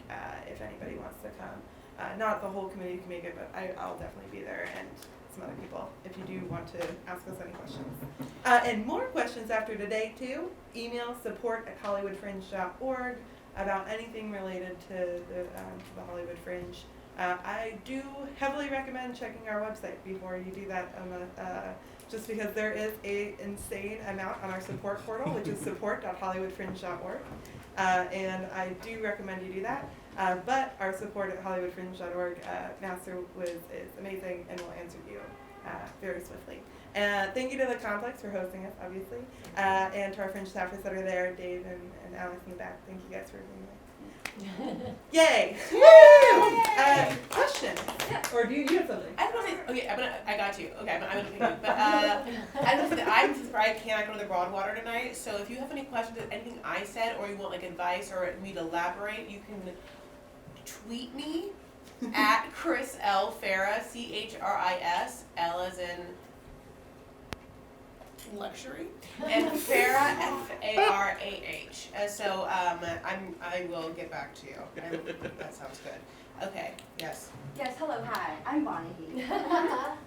if anybody wants to come. Not the whole committee can make it, but I'll definitely be there and some other people if you do want to ask us any questions. And more questions after today too. Email support@hollywoodfringe.org about anything related to the Hollywood Fringe. I do heavily recommend checking our website before you do that, just because there is a insane amount on our support portal, which is support.hollywoodfringe.org. And I do recommend you do that. But our support at hollywoodfringe.org, Master Wiz is amazing and will answer you very swiftly. Thank you to the complex for hosting us, obviously, and to our Fringe staffers that are there, Dave and Alex in the back. Thank you guys for being there. Yay! Woo! Question? Or do you have something? I don't know if okay, I got you. Okay, I'm gonna pick you. But I don't know if I'm surprised I cannot go to the Broadwater tonight. So if you have any questions, anything I said, or you want like advice or me to elaborate, you can tweet me at Chris L. Farah, CHRIS, L as in luxury, and Farah, FARAH. So I will get back to you. That sounds good. Okay. Yes. Yes, hello, hi, I'm Bonnie.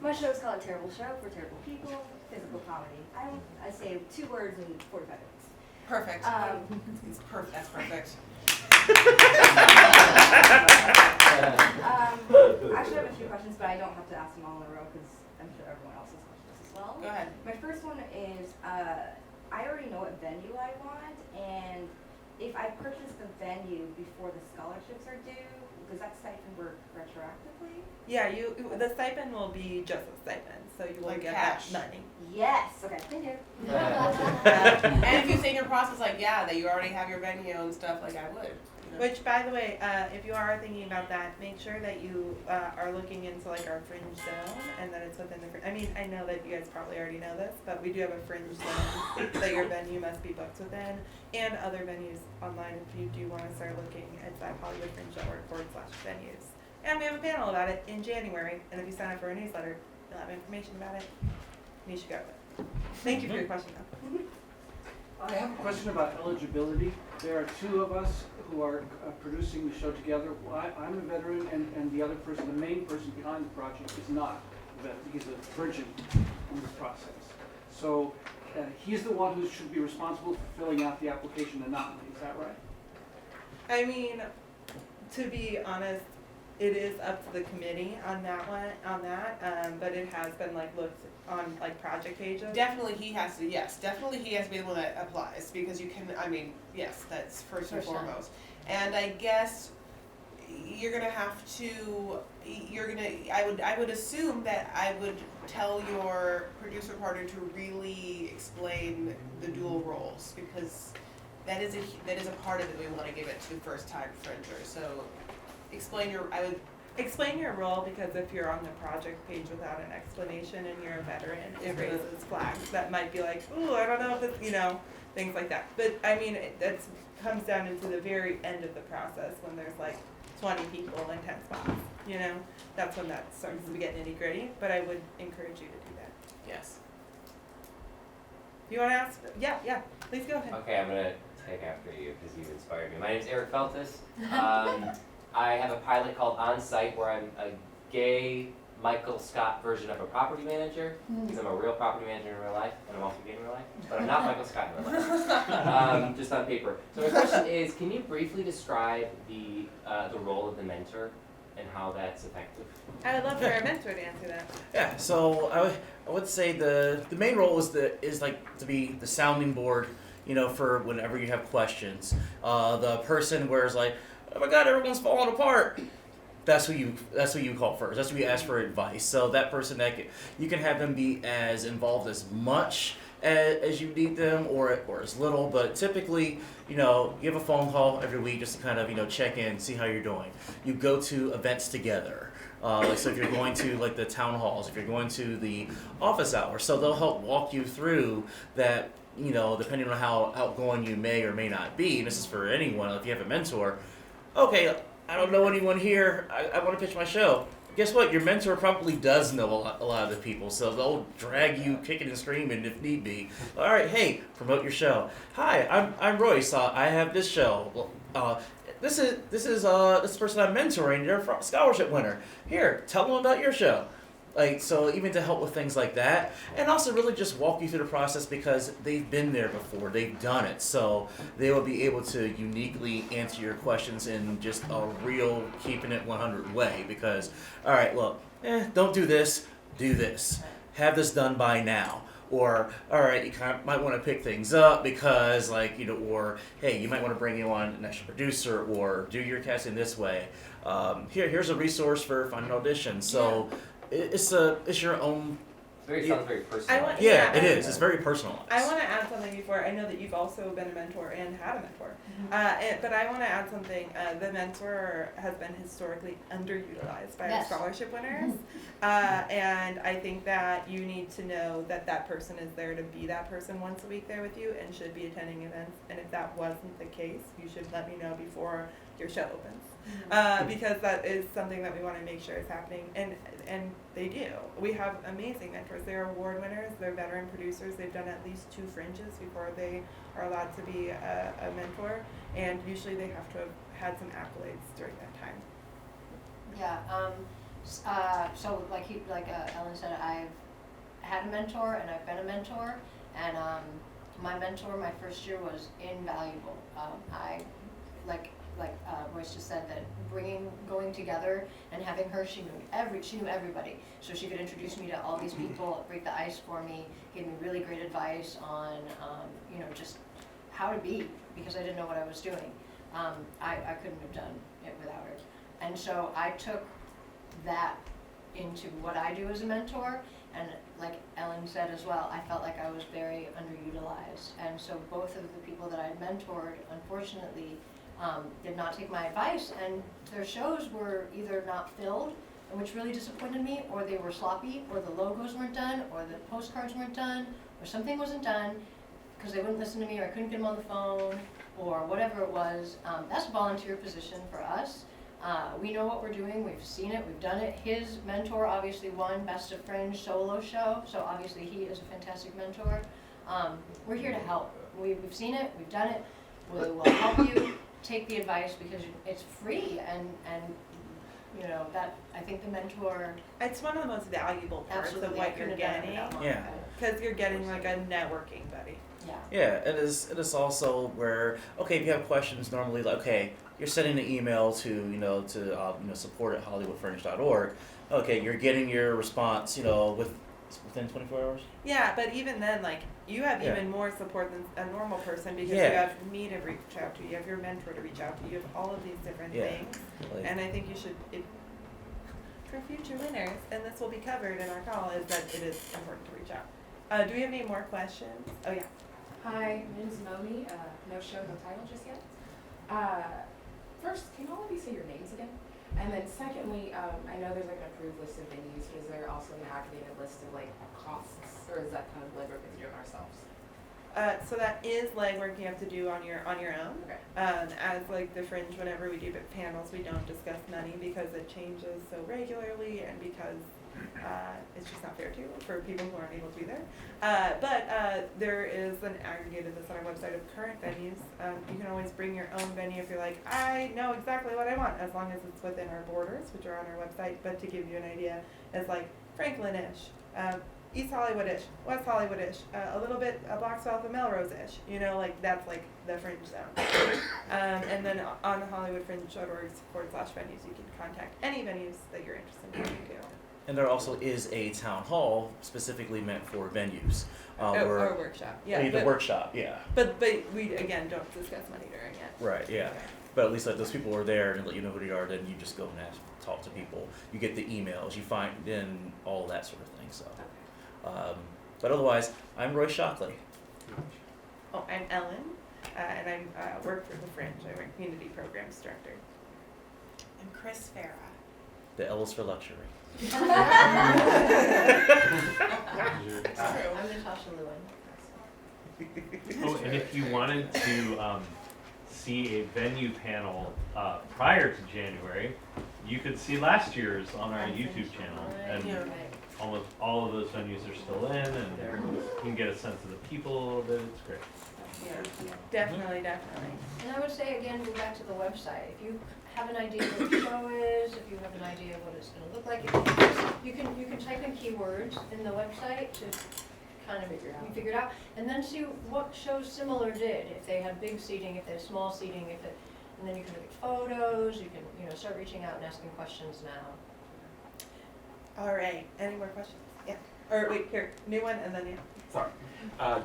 My show is called A Terrible Show for Terrible People, physical comedy. I say 2 words in 45 minutes. Perfect. It's perfect. That's perfect. Actually, I have a few questions, but I don't have to ask them all in a row because I'm sure everyone else has questions as well. Go ahead. My first one is, I already know what venue I want, and if I purchase the venue before the scholarships are due, does that stipend work retroactively? Yeah, the stipend will be just a stipend, so you will Like get cash. that money. Yes, okay, thank you. And if you say in your process like that you already have your venue and stuff, like I would. Which, by the way, if you are thinking about that, make sure that you are looking into like our fringe zone and that it's within the fringe. I mean, I know that you guys probably already know this, but we do have a fringe zone that your venue must be booked within, and other venues online if you do want to start looking. It's at hollywoodfringe.org/venues. And we have a panel about it in January, and if you sign up for a newsletter, you'll have information about it. And you should go with it. Thank you for your question, though. I have a question about eligibility. There are 2 of us who are producing the show together. I'm a veteran, and the other person, the main person behind the project, is not a veteran. He's a virgin in this process. So he's the one who should be responsible for filling out the application and not me. Is that right? I mean, to be honest, it is up to the committee on that one, but it has been like looked on like project pages. Definitely he has to, yes, definitely he has to be the one that applies, because you can, I mean, yes, that's first and foremost. And I guess you're gonna have to, I would assume that I would tell your producer partner to really explain the dual roles, because that is a part of it we wanna give it to first time fringers. So explain your role, because if you're on the project page without an explanation and you're a veteran, it raises flags that might be like, ooh, I don't know if it's, things like that. But I mean, that comes down into the very end of the process when there's like 20 people in 10 spots, that's when that starts to get nitty gritty. But I would encourage you to do that. Yes. You want to ask? Yeah, please go ahead. Okay, I'm going to take after you because you've inspired me. My name's Eric Feltus. I have a pilot called On Site where I'm a gay Michael Scott version of a property manager, because I'm a real property manager in real life, and I'm also gay in real life, but I'm not Michael Scott in real life, just on paper. So my question is, can you briefly describe the role of the mentor and how that's effective? I would love for our mentor to answer that. Yeah, so I would say the main role is like to be the sounding board, for whenever you have questions. The person where it's like, oh my God, everyone's falling apart. That's who you call first. That's who you ask for advice. So that person you can have them be as involved as much as you need them, or as little. But typically, you have a phone call every week just to kind of check in, see how you're doing. You go to events together. So if you're going to like the town halls, if you're going to the office hours, so they'll help walk you through that. Depending on how outgoing you may or may not be. And this is for anyone. If you have a mentor. Okay, I don't know anyone here. I want to pitch my show. guess what? Your mentor probably does know a lot of the people, so they'll drag you kicking and screaming if need be. All right, hey, promote your show. Hi, I'm Royce. I have this show. This person I'm mentoring. They're a scholarship winner. Here, tell them about your show. Like, so even to help with things like that, and also really just walk you through the process because they've been there before, they've done it, so they will be able to uniquely answer your questions in just a real keeping it 100 way. Because, all right, look, don't do this, do this, have this done by now. Or, all right, you kind of might want to pick things up because, like, you know, or hey, you might want to bring you on an extra producer, or do your casting this way. Here's a resource for finding an audition. So. Yeah. It's your own. Sounds very personal. It is. It's very personalized. I want to add something before. I know that you've also been a mentor and had a mentor, but I want to add something. The mentor has been historically underutilized by our scholarship winners, and I think that you need to know that that person is there to be that person once a week there with you and should be attending events. And if that wasn't the case, you should let me know before your show opens. Because that is something that we want to make sure is happening, and they do. We have amazing mentors. They're award winners. They're veteran producers. They've done at least 2 Fringes before they are allowed to be a mentor, and usually they have to have had some accolades during that time. Yeah. So like Ellen said, I've had a mentor and I've been a mentor, and my mentor my first year was invaluable. Like Royce just said, that going together and having her, she knew everybody, so she could introduce me to all these people, break the ice for me, gave me really great advice on just how to be, because I didn't know what I was doing. I couldn't have done it without her, and so I took that into what I do as a mentor. And like Ellen said as well, I felt like I was very underutilized, and so both of the people that I mentored, unfortunately, did not take my advice, and their shows were either not filled, which really disappointed me, or they were sloppy, or the logos weren't done, or the postcards weren't done, or something wasn't done because they wouldn't listen to me, or I couldn't get them on the phone, or whatever it was. That's a volunteer position for us. We know what we're doing, we've seen it, we've done it. His mentor obviously won Best of Fringe solo show, so obviously he is a fantastic mentor. We're here to help. We've seen it, we've done it, we will help you. Take the advice because it's free, and that I think the mentor. It's one of the most valuable parts of what you're getting. Yeah. Because you're getting like a networking buddy. Yeah. Yeah, it is also where, okay, if you have questions normally, like, okay, you're sending an email to support at hollywoodfringe.org. Okay, you're getting your response within 24 hours. Yeah, but even then, like, you have even more support than a normal person, because you have me to reach out to, you have your mentor to reach out to, you have all of these different things, and I think you should, for future winners, and this will be covered in our call, is that it is important to reach out. Do we have any more questions? Oh yeah. Hi, my name is Moni. No show, no title just yet. First, can all of you say your names again? And then secondly, I know there's like an approved list of venues, but is there also an aggregated list of like costs, or is that kind of legwork that we're doing ourselves? So that is legwork you have to do on your own. Okay. As like the Fringe, whenever we do panels, we don't discuss money because it changes so regularly, and because it's just not fair for people who aren't able to be there. But there is an aggregated list on our website of current venues. You can always bring your own venue if you're like, I know exactly what I want, as long as it's within our borders, which are on our website. But to give you an idea, it's like Franklin-ish, East Hollywood-ish, West Hollywood-ish, a little bit a block south of Melrose-ish. Like that's like the Fringe zone. And then on hollywoodfringe.org/venues, you can contact any venues that you're interested in going to. And there also is a town hall specifically meant for venues. Or a workshop. Yeah. The workshop, yeah. But we, again, don't discuss money during it. Right, yeah. Okay. But at least like those people are there and let you know who they are, then you just go and talk to people. You get the emails, you find in all that sort of thing. So, but otherwise, I'm Joyce Shockley. Oh, I'm Ellen, and I work for the Fringe. I'm a community programs director. I'm Chris Spera. The L is for luxury. I'm Natasha Lewin. Oh, and if you wanted to see a venue panel prior to January, you could see last year's on our YouTube channel, Right, and Yeah. right. almost all of those venues are still in, and you can get a sense of the people a little bit. It's great. Yeah. Definitely. And I would say again, go back to the website. If you have an idea what the show is, if you have an idea what it's gonna look like, you can type in keywords in the website to kind of figure it out, and then see what shows similar did. If they had big seating, if they had small seating, and then you can look at photos. You can start reaching out and asking questions now. All right. Any more questions? Yeah. Or wait, here, new one, and then yeah. Sorry.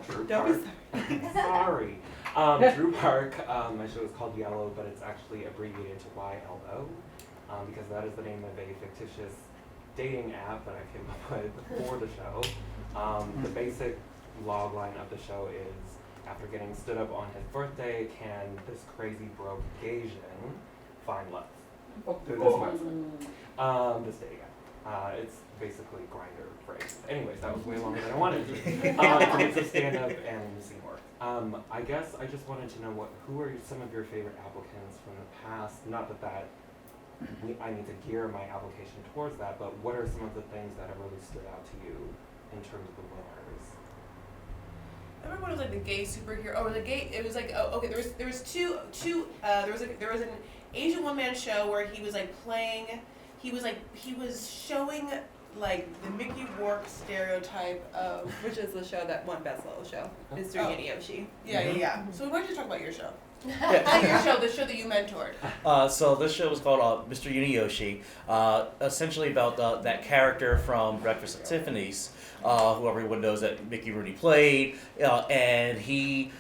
Drew Don't Park. be sorry. Sorry. Drew Park, my show is called Yellow, but it's actually abbreviated to YLO, because that is the name of a fictitious dating app that I came up with for the show. The basic log line of the show is, after getting stood up on his birthday, can this crazy broke Gaysian find love through this website? This dating app. It's basically Grindr phrase. Anyways, that was way longer than I wanted to. It's a stand-up and scene work. I guess I just wanted to know who are some of your favorite applicants from the past? Not that I need to gear my application towards that, but what are some of the things that have really stood out to you in terms of the winners? I remember when it was like the gay superhero. Oh, the gay. It was like okay. There was two. There was an Asian one-man show where he was like playing. He was showing like the Mickey Rourke stereotype of. Which is the show that won Best Little Show. Mr. Oh. Yoshi. Yeah. So why don't you talk about your show? Yeah. Not your show, the show that you mentored. So this show was called Mr. Yoshi, essentially about that character from Breakfast at Tiffany's, who everyone knows that Mickey Rooney played, and he,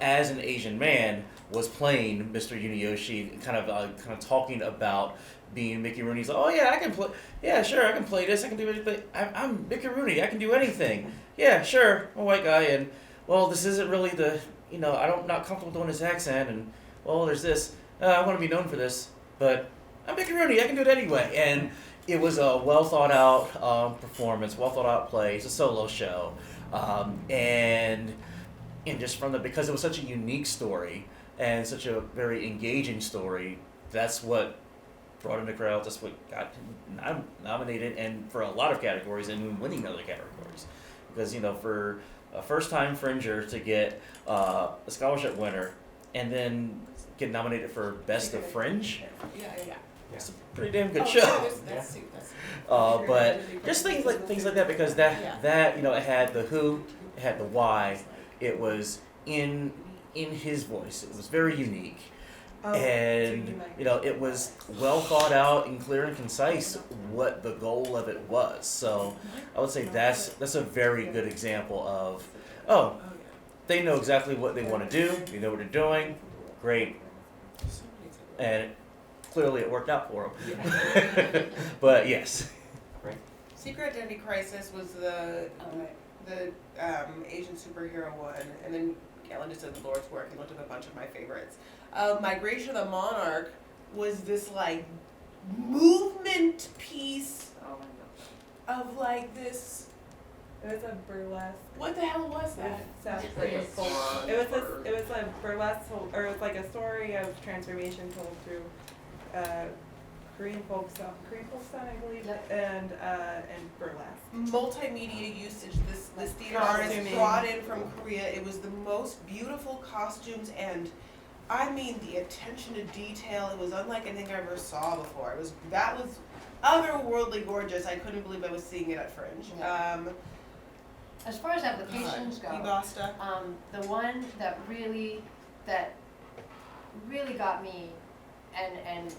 as an Asian man, was playing Mr. Yoshi, kind of talking about being Mickey Rooney's. Like, oh yeah, I can play. Yeah, sure, I can play this. I can do anything. I'm Mickey Rooney. I can do anything. Yeah, sure. I'm a white guy, and well, this isn't really the. I'm not comfortable doing this accent, and well, there's this. I want to be known for this, but I'm Mickey Rooney. I can do it anyway. And it was a well thought out performance, well thought out play. It's a solo show, and just because it was such a unique story and such a very engaging story, that's what brought in the crowd. That's what got nominated, and for a lot of categories, and winning other categories, because for a first-time Fringer to get a scholarship winner and then get nominated for Best of Fringe, Yeah. it's a pretty damn good Oh, show. yeah, that's super. But just things like that, because that it had the who, it had the why, it was in his voice. It was very unique. And it was well thought out and clear and concise what the goal of it was. So I would say that's a very good example of they know exactly what they want to do, they know what they're doing, great, and clearly it worked out for them. But yes. Secret Identity Crisis was the Asian superhero one, and then Ellen just did the Lord's work and looked at a bunch of my favorites. Migration of the Monarch was this like movement piece of like this. It was a burlesque. What the hell was that? It was a burlesque, or it was like a story of transformation told through Korean folk song, I believe, Yep. and burlesque. Multimedia usage. This theater Costuming. artist brought in from Korea. It was the most beautiful costumes, and I mean the attention to detail. It was unlike anything I ever saw before. That was otherworldly gorgeous. I couldn't believe I was seeing it at Fringe. As far as applications go, Ibasta. the one that really got me, and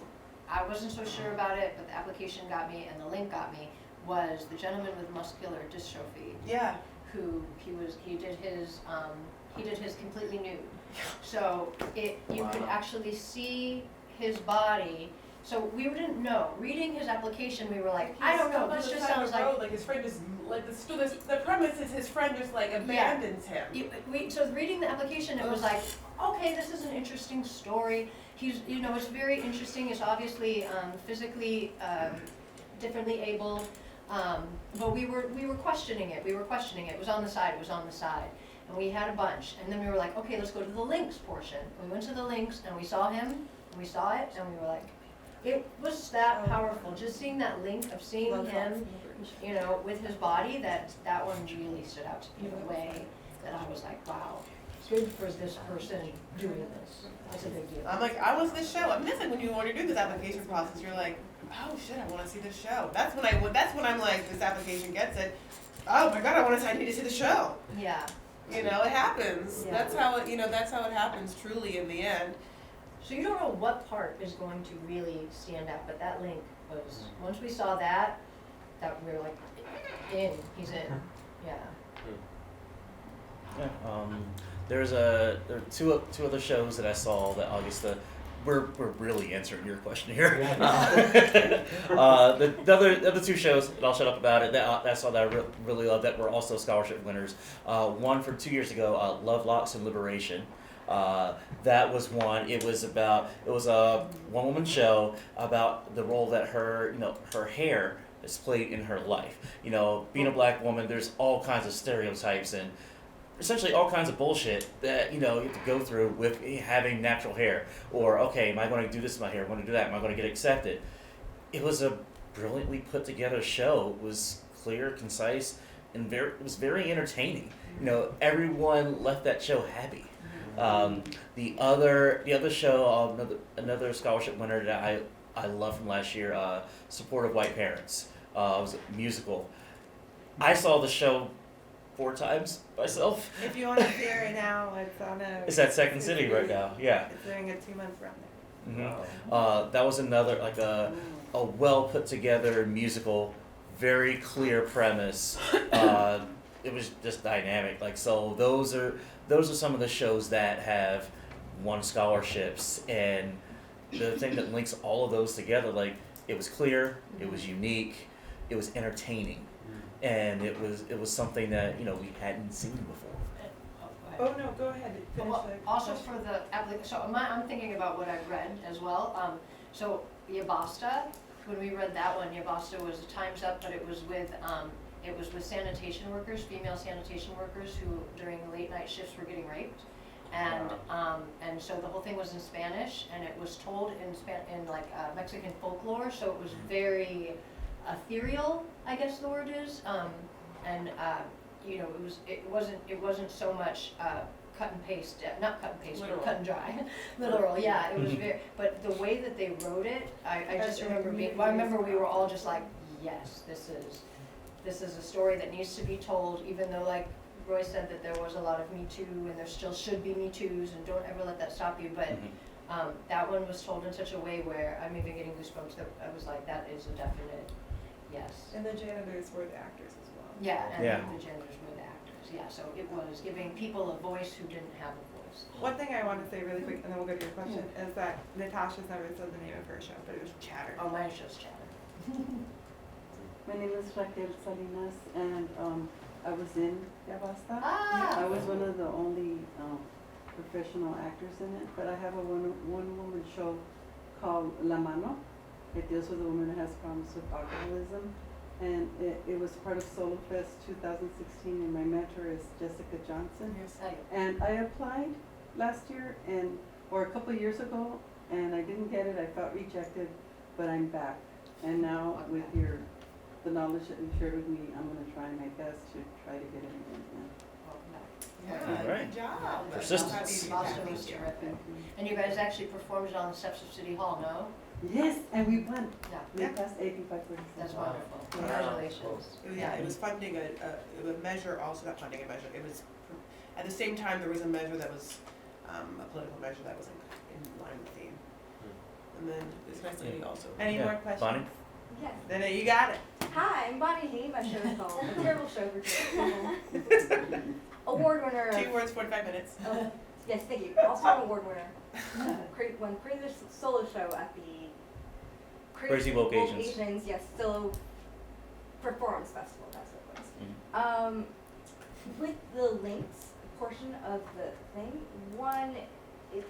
I wasn't so sure about it, but the application got me and the link got me, was the gentleman with muscular dystrophy. Yeah. Who he did his completely nude. So you could actually see his body. So we didn't know. Reading his application, we were like, I don't know. This just sounds like his friend just the premise is his friend just like abandons him. So reading the application, it was like, okay, this is an interesting story. He's it's very interesting. He's obviously physically differently able, but we were questioning it. It was on the side. And we had a bunch, and then we were like, okay, let's go to the links portion. We went to the links, and we saw him, and we saw it, and we were like, It was that powerful, just seeing that link of seeing him, you know, with his body, that one really stood out to me in a way that I was like, wow, good for this person doing this. That's a big deal. I'm like, I want this show. I mean, that's like when you do this application process, you're like, oh shit, I want to see this show. That's when I'm like, this application gets it. Oh my god, I need to see the show. Yeah. You know, it happens. Yeah. That's how it happens truly in the end. So you don't know what part is going to really stand out, but that link was, once we saw that we were like, he's in, yeah. Yeah, there are two other shows that I saw that I guess we're really answering your question here. The other two shows, and I'll shut up about it, that I saw that I really loved that were also scholarship winners. One from 2 years ago, Love, Locks, and Liberation. That was one. It was a one-woman show about the role that her hair has played in her life. You know, being a black woman, there's all kinds of stereotypes and essentially all kinds of bullshit that you have to go through with having natural hair. Or, okay, am I going to do this to my hair? Am I going to do that? Am I going to get accepted? It was a brilliantly put together show. It was clear, concise, and it was very entertaining. You know, everyone left that show happy. The other show, another scholarship winner that I love from last year, Supportive White Parents. It was a musical. I saw the show 4 times myself. If you want to see it right now, It's at Second City right now. Yeah. It's doing a 2-month run there. Mm-hmm. That was another a well put together musical, very clear premise. It was just dynamic. So those are some of the shows that have won scholarships, and the thing that links all of those together, it was clear, it was unique, it was entertaining, and it was something that we hadn't seen before. Oh no, go ahead. Finish Well, the also question. for the application, so I'm thinking about what I've read as well. So Yabasta, when we read that one, Yabasta was Time's Up, but it was with sanitation workers, female sanitation workers who during late night shifts were getting raped, and so the whole thing was in Spanish, and it was told in Mexican folklore, so it was very ethereal, I guess the word is, it wasn't so much cut and paste, not cut and paste, Literal. but cut and dry, literal. Yeah, it was very. But the way that they wrote it, I just remember I remember we were all just like, yes, this is a story that needs to be told, even though, like Roy said, that there was a lot of Me Too, and there still should be Me Toos, and don't ever let that stop you. But that one was told in such a way where I'm even getting goosebumps. That I was like, that is a definite yes. And the janitors were the actors as well. Yeah, and Yeah. the genders were the actors. Yeah, so it was giving people a voice who didn't have a voice. One thing I want to say really quick, and then we'll go to your question, is that Natasha's never said the name of her show, but it was Chatter. Oh, mine's just chatter. My name is Raquel Salinas, and I was in Yabasta. Ah! I was one of the only professional actors in it, but I have a one-woman show called La Mano. It deals with a woman that has problems with alcoholism, and it was part of Solo Fest 2016, and my mentor is Jessica Johnson. And I applied last year, or a couple of years ago, and I didn't get it. I felt rejected, but I'm back. And now with the knowledge that you shared with me, I'm going to try my best to try to get it again. Yeah, All right. good job. Persistence. Boston was terrific. And you guys actually performed it on the steps of City Hall, no? Yes, and we won. Yeah. We passed 85%. That's Wow. wonderful. Congratulations. Yeah, it was funding a measure, also not funding a measure. It was, at the same time, there was a measure that was a political measure that was in line with the theme. And then this nice lady also. Any Yeah. more questions? Bonnie? Yes. Then you got it. Hi, I'm Bonnie Hay. My show is called A Terrible Show for Kids. Award winner. 2 words, 45 minutes. Oh, yes, thank you. Also an award winner. Won Crazy Solo Show at the Crazy Vocations. Yes, Solo Performance Festival. That's what it was. With the links portion of the thing,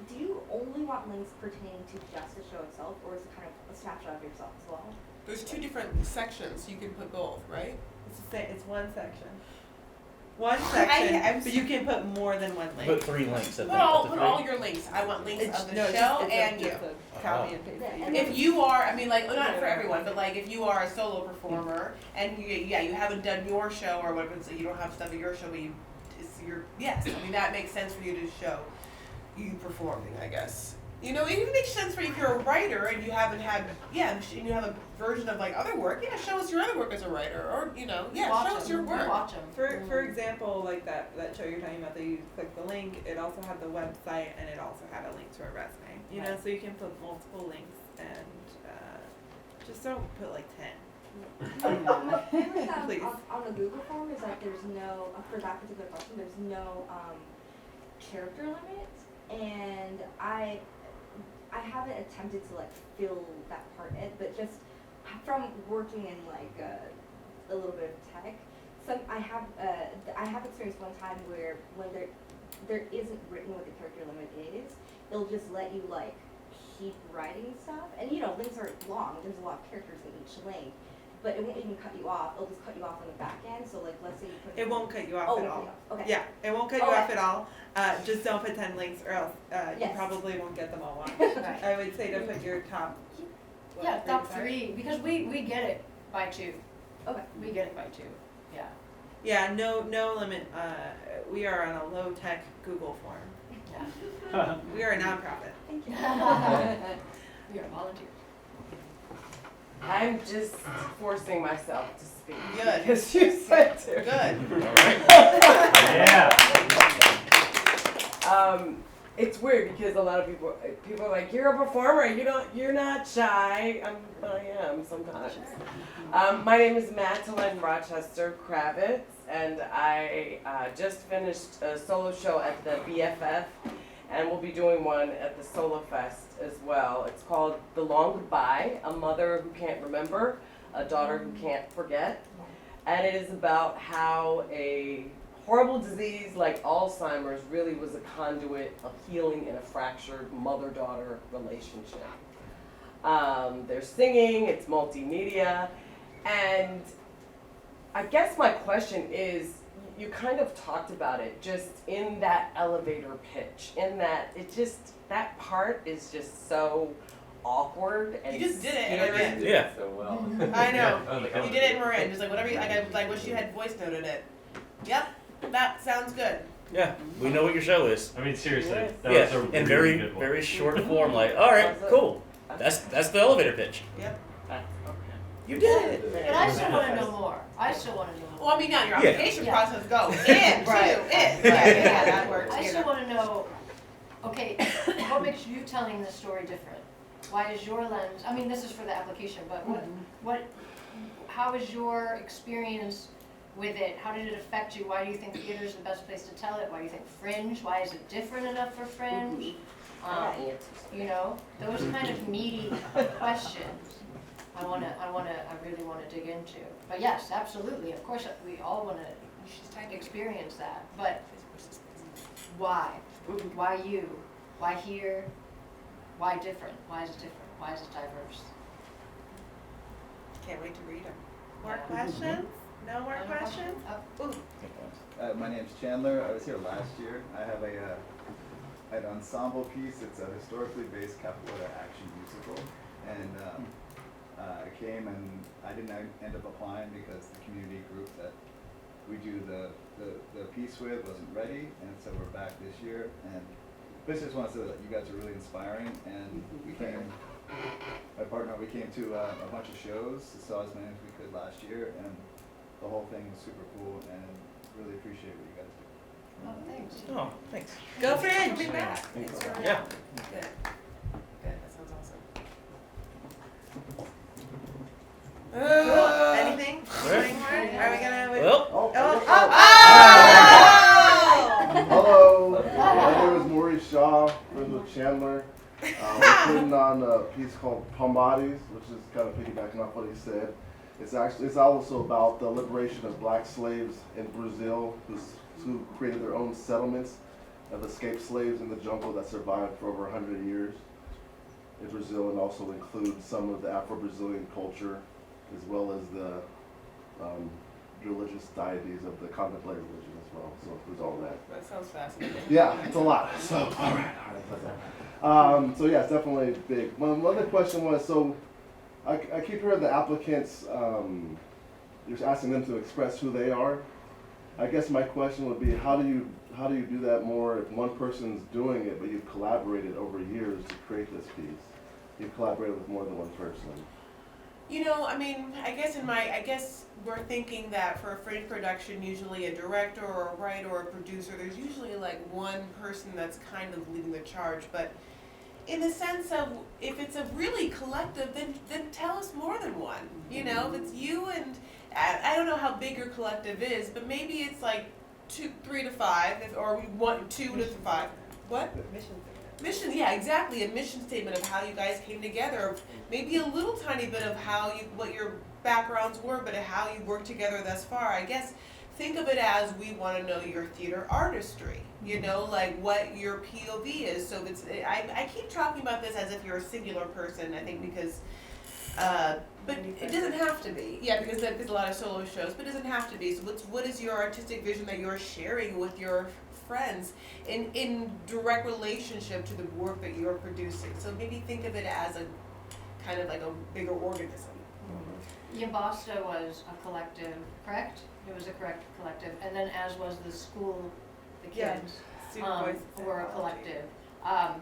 do you only want links pertaining to just the show itself, or is it kind of a snapshot of yourself as well? There's 2 different sections. You can put both, right? It's one section. one section, I'm but you can put more than one link. Put 3 links at Put the all three. your links. I want links It's, of the no, it's show just, and you. just a copy and paste. And If you are, I mean, like, not for everyone, but like, if you are a solo performer and you haven't done your show or whatever, so you don't have stuff at your show, but it's your, yes, I mean, that makes sense for you to show you performing, I guess. You know, it even makes sense for you if you're a writer and you haven't had, and you have a version of like other work, show us your other work as a writer, or, show us your work. Watch them. For example, like that show you're talking about, that you click the link, it also had the website and it also had a link to a resume. You know, so you can put multiple links and just don't put like 10. My favorite Please. on the Google form is that there's no, for that particular question, there's no character limit, and I haven't attempted to like fill that part in, but just from working in like a little bit of tech, I have experienced one time where when there isn't written what the character limit is, it'll just let you like keep writing stuff, and links are long. There's a lot of characters in each link, but it won't even cut you off. It'll just cut you off on the back end. So like, let's say you put It won't cut you off Oh, at it all. won't cut you off. Okay. Yeah, it won't cut you Okay. off at all. Just don't put 10 links or else you Yes. probably won't get them all watched. Right. I would say to put your top. Yeah, top 3, because we get it by 2. Okay. We get it by 2, yeah. Yeah, no limit. We are on a low tech Google form. Yeah. We are a nonprofit. Thank you. We are volunteers. I'm just forcing myself to speak. Good. Because you said to. Good. Yeah. It's weird because a lot of people are like, you're a performer, you're not shy. But I am sometimes. My name is Magdalene Rochester Kravitz, and I just finished a solo show at the BFF, and we'll be doing one at the Solo Fest as well. It's called The Long Goodbye, a mother who can't remember, a daughter who can't forget. And it is about how a horrible disease like Alzheimer's really was a conduit of healing in a fractured mother-daughter relationship. There's singing, it's multimedia, and I guess my question is, you kind of talked about it just in that elevator pitch, in that that part is just so awkward and You just did it in scary. Marin. Yeah. So well. I know. I was like, You did it in Marin. Just like whatever. I wish you had voice noted it. Yep. That sounds good. Yeah, we know what your show is. I mean, seriously, that Yeah, was a really in very good one. very short form. Like, all right, cool. That's the elevator pitch. Yep. You did it. But I still want to know more. I still want to know more. Well, I mean, now your Yeah. application Yeah. process goes in too. Right. Yeah, that works. I still want to know, okay, what makes you telling this story different? Why is your lens, I mean, this is for the application, but how is your experience with it? How did it affect you? Why do you think theater is the best place to tell it? Why do you think Fringe? Why is it different enough for Fringe? Those kind of meaty questions I really want to dig into. But yes, absolutely, of course, we all want to experience that, but why? Why you? Why here? Why different? Why is it different? Why is it diverse? Can't wait to read them. More questions? No more questions? Oh. My name's Chandler. I was here last year. I have an ensemble piece. It's a historically based capoeira action musical, and I came and I didn't end up applying because the community group that we do the piece with wasn't ready, and so we're back this year. And basically, just want to say that you guys are really inspiring, and we came. My partner, we came to a bunch of shows, saw as many as we could last year, and the whole thing was super cool, and really appreciate what you guys do. Oh, thanks. Oh, thanks. Go Fringe! Coming back. Thanks for Yeah. Good. Good. That sounds awesome. Anything? Anything more? Are we gonna? Well, Hello, my name is Maurice Shaw, friends with Chandler. We're putting on a piece called Pombades, which is kind of piggybacking off what he said. It's also about the liberation of black slaves in Brazil who created their own settlements of escaped slaves in the jungle that survived for over 100 years in Brazil, and also includes some of the Afro-Brazilian culture as well as the religious deities of the contemplative religion as well. well. So there's all that. That sounds fascinating. Yeah, it's a lot. So all right. So yeah, it's definitely big. One other question was, so I keep hearing the applicants, you're asking them to express who they are. I guess my question would be, how do you do that more if one person's doing it, but you've collaborated over years to create this piece? You've collaborated with more than one person. You know, I mean, I guess we're thinking that for a Fringe production, usually a director or a writer or a producer, there's usually like one person that's kind of leading the charge. But in the sense of, if it's a really collective, then tell us more than one. You know, if it's you and, I don't know how big your collective is, but maybe it's like 3 to 5, or we want 2 to 5. What? Mission, yeah, exactly. A mission statement of how you guys came together. Maybe a little tiny bit of what your backgrounds were, but how you worked together thus far. I guess think of it as, we want to know your theater artistry. You know, like what your POV is. So I keep talking about this as if you're a singular person. I think because, but it doesn't have to be. Yeah, because there's a lot of solo shows, but it doesn't have to be. So what is your artistic vision that you're sharing with your friends in direct relationship to the work that you're producing? So maybe think of it as a kind of like a bigger organism. Yambasta was a collective, correct? It was a correct collective, and then as was the school, the kids, were a collective. I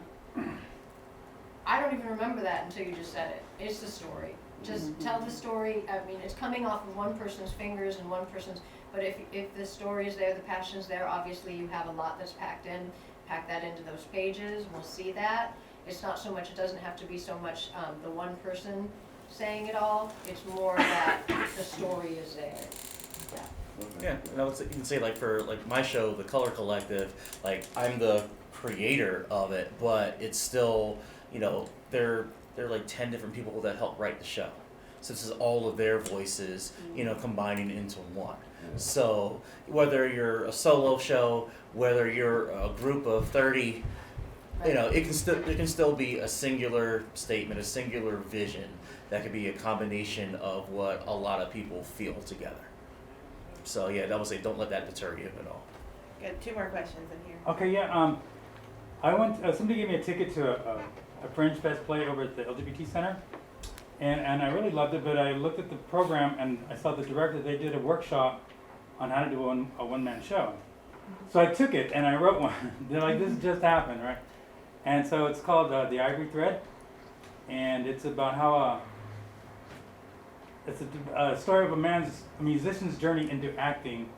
don't even remember that until you just said it. It's the story. Just tell the story. I mean, it's coming off of one person's fingers and one person's, but if the story is there, the passion's there, obviously you have a lot that's packed in. Pack that into those pages, we'll see that. It's not so much, it doesn't have to be so much the one person saying it all. It's more that the story is there. Yeah, and I would say, you can say like for like my show, The Color Collective, like I'm the creator of it, but it's still, you know, there are like 10 different people that help write the show. So this is all of their voices, you know, combining into one. So whether you're a solo show, whether you're a group of 30, you know, it can still be a singular statement, a singular vision that could be a combination of what a lot of people feel together. So yeah, I would say don't let that deter you at all. Got 2 more questions in here. Okay, yeah. I went. Somebody gave me a ticket to a Fringe Fest play over at the LGBT Center, and I really loved it. But I looked at the program and I saw the director. They did a workshop on how to do a one-man show. So I took it and I wrote one. They're like, this just happened, right? And so it's called The Ivory Thread, and it's about how it's a story of a musician's journey into acting,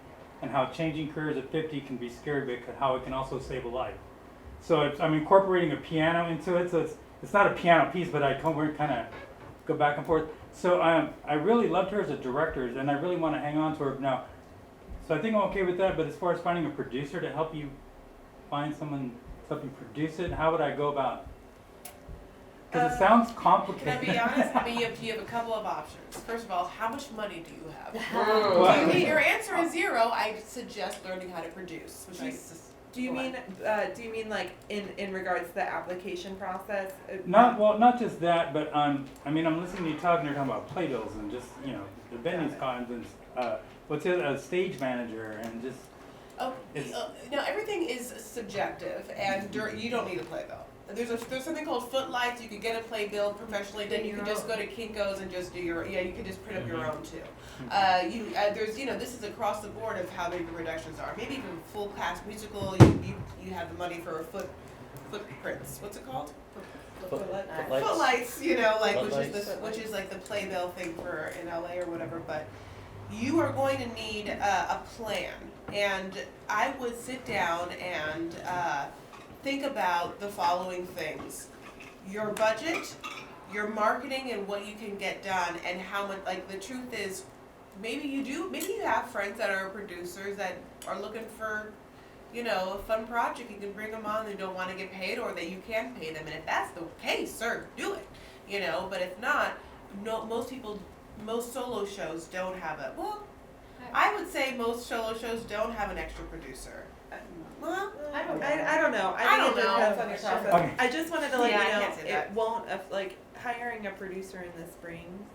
and how changing careers at 50 can be scary, but how it can also save a life. So I'm incorporating a piano into it, so it's not a piano piece, but we're kind of go back and forth. So I really loved her as a director, and I really want to hang on to her now. So I think I'm okay with that, but as far as finding a producer to help you find someone to help you produce it, how would I go about? Because it sounds complicated. Can I be honest? I mean, you have a couple of options. First of all, how much money do you have? If your answer is 0, I suggest learning how to produce. Do you mean like in regards to the application process? Not just that, but I mean, I'm listening to you talking. You're talking about playbills and just, you know, the venues cons and what's it, a stage manager and just. No, everything is subjective, and you don't need a playbill. There's something called footlights. You could get a playbill professionally. Then you can just go to Kinko's and just do your. Yeah, you can just print up your own too. There's this is across the board of how big the productions are. Maybe even full cast musical. You have the money for footprints. What's it called? Footlights. You know, like which is like the playbill thing for in LA or whatever. But you are going to need a plan, and I would sit down and think about the following things: your budget, your marketing, and what you can get done, and how much. Like the truth is, maybe you have friends that are producers that are looking for, a fun project. You can bring them on. They don't want to get paid, or that you can pay them. And if that's the case, sir, do it. But if not, most solo shows don't have it. Well, I would say most solo shows don't have an extra producer. Well, I don't know. I think it depends on your process. Okay. I just wanted to let you I know can't say that. it won't like hiring a producer in the spring.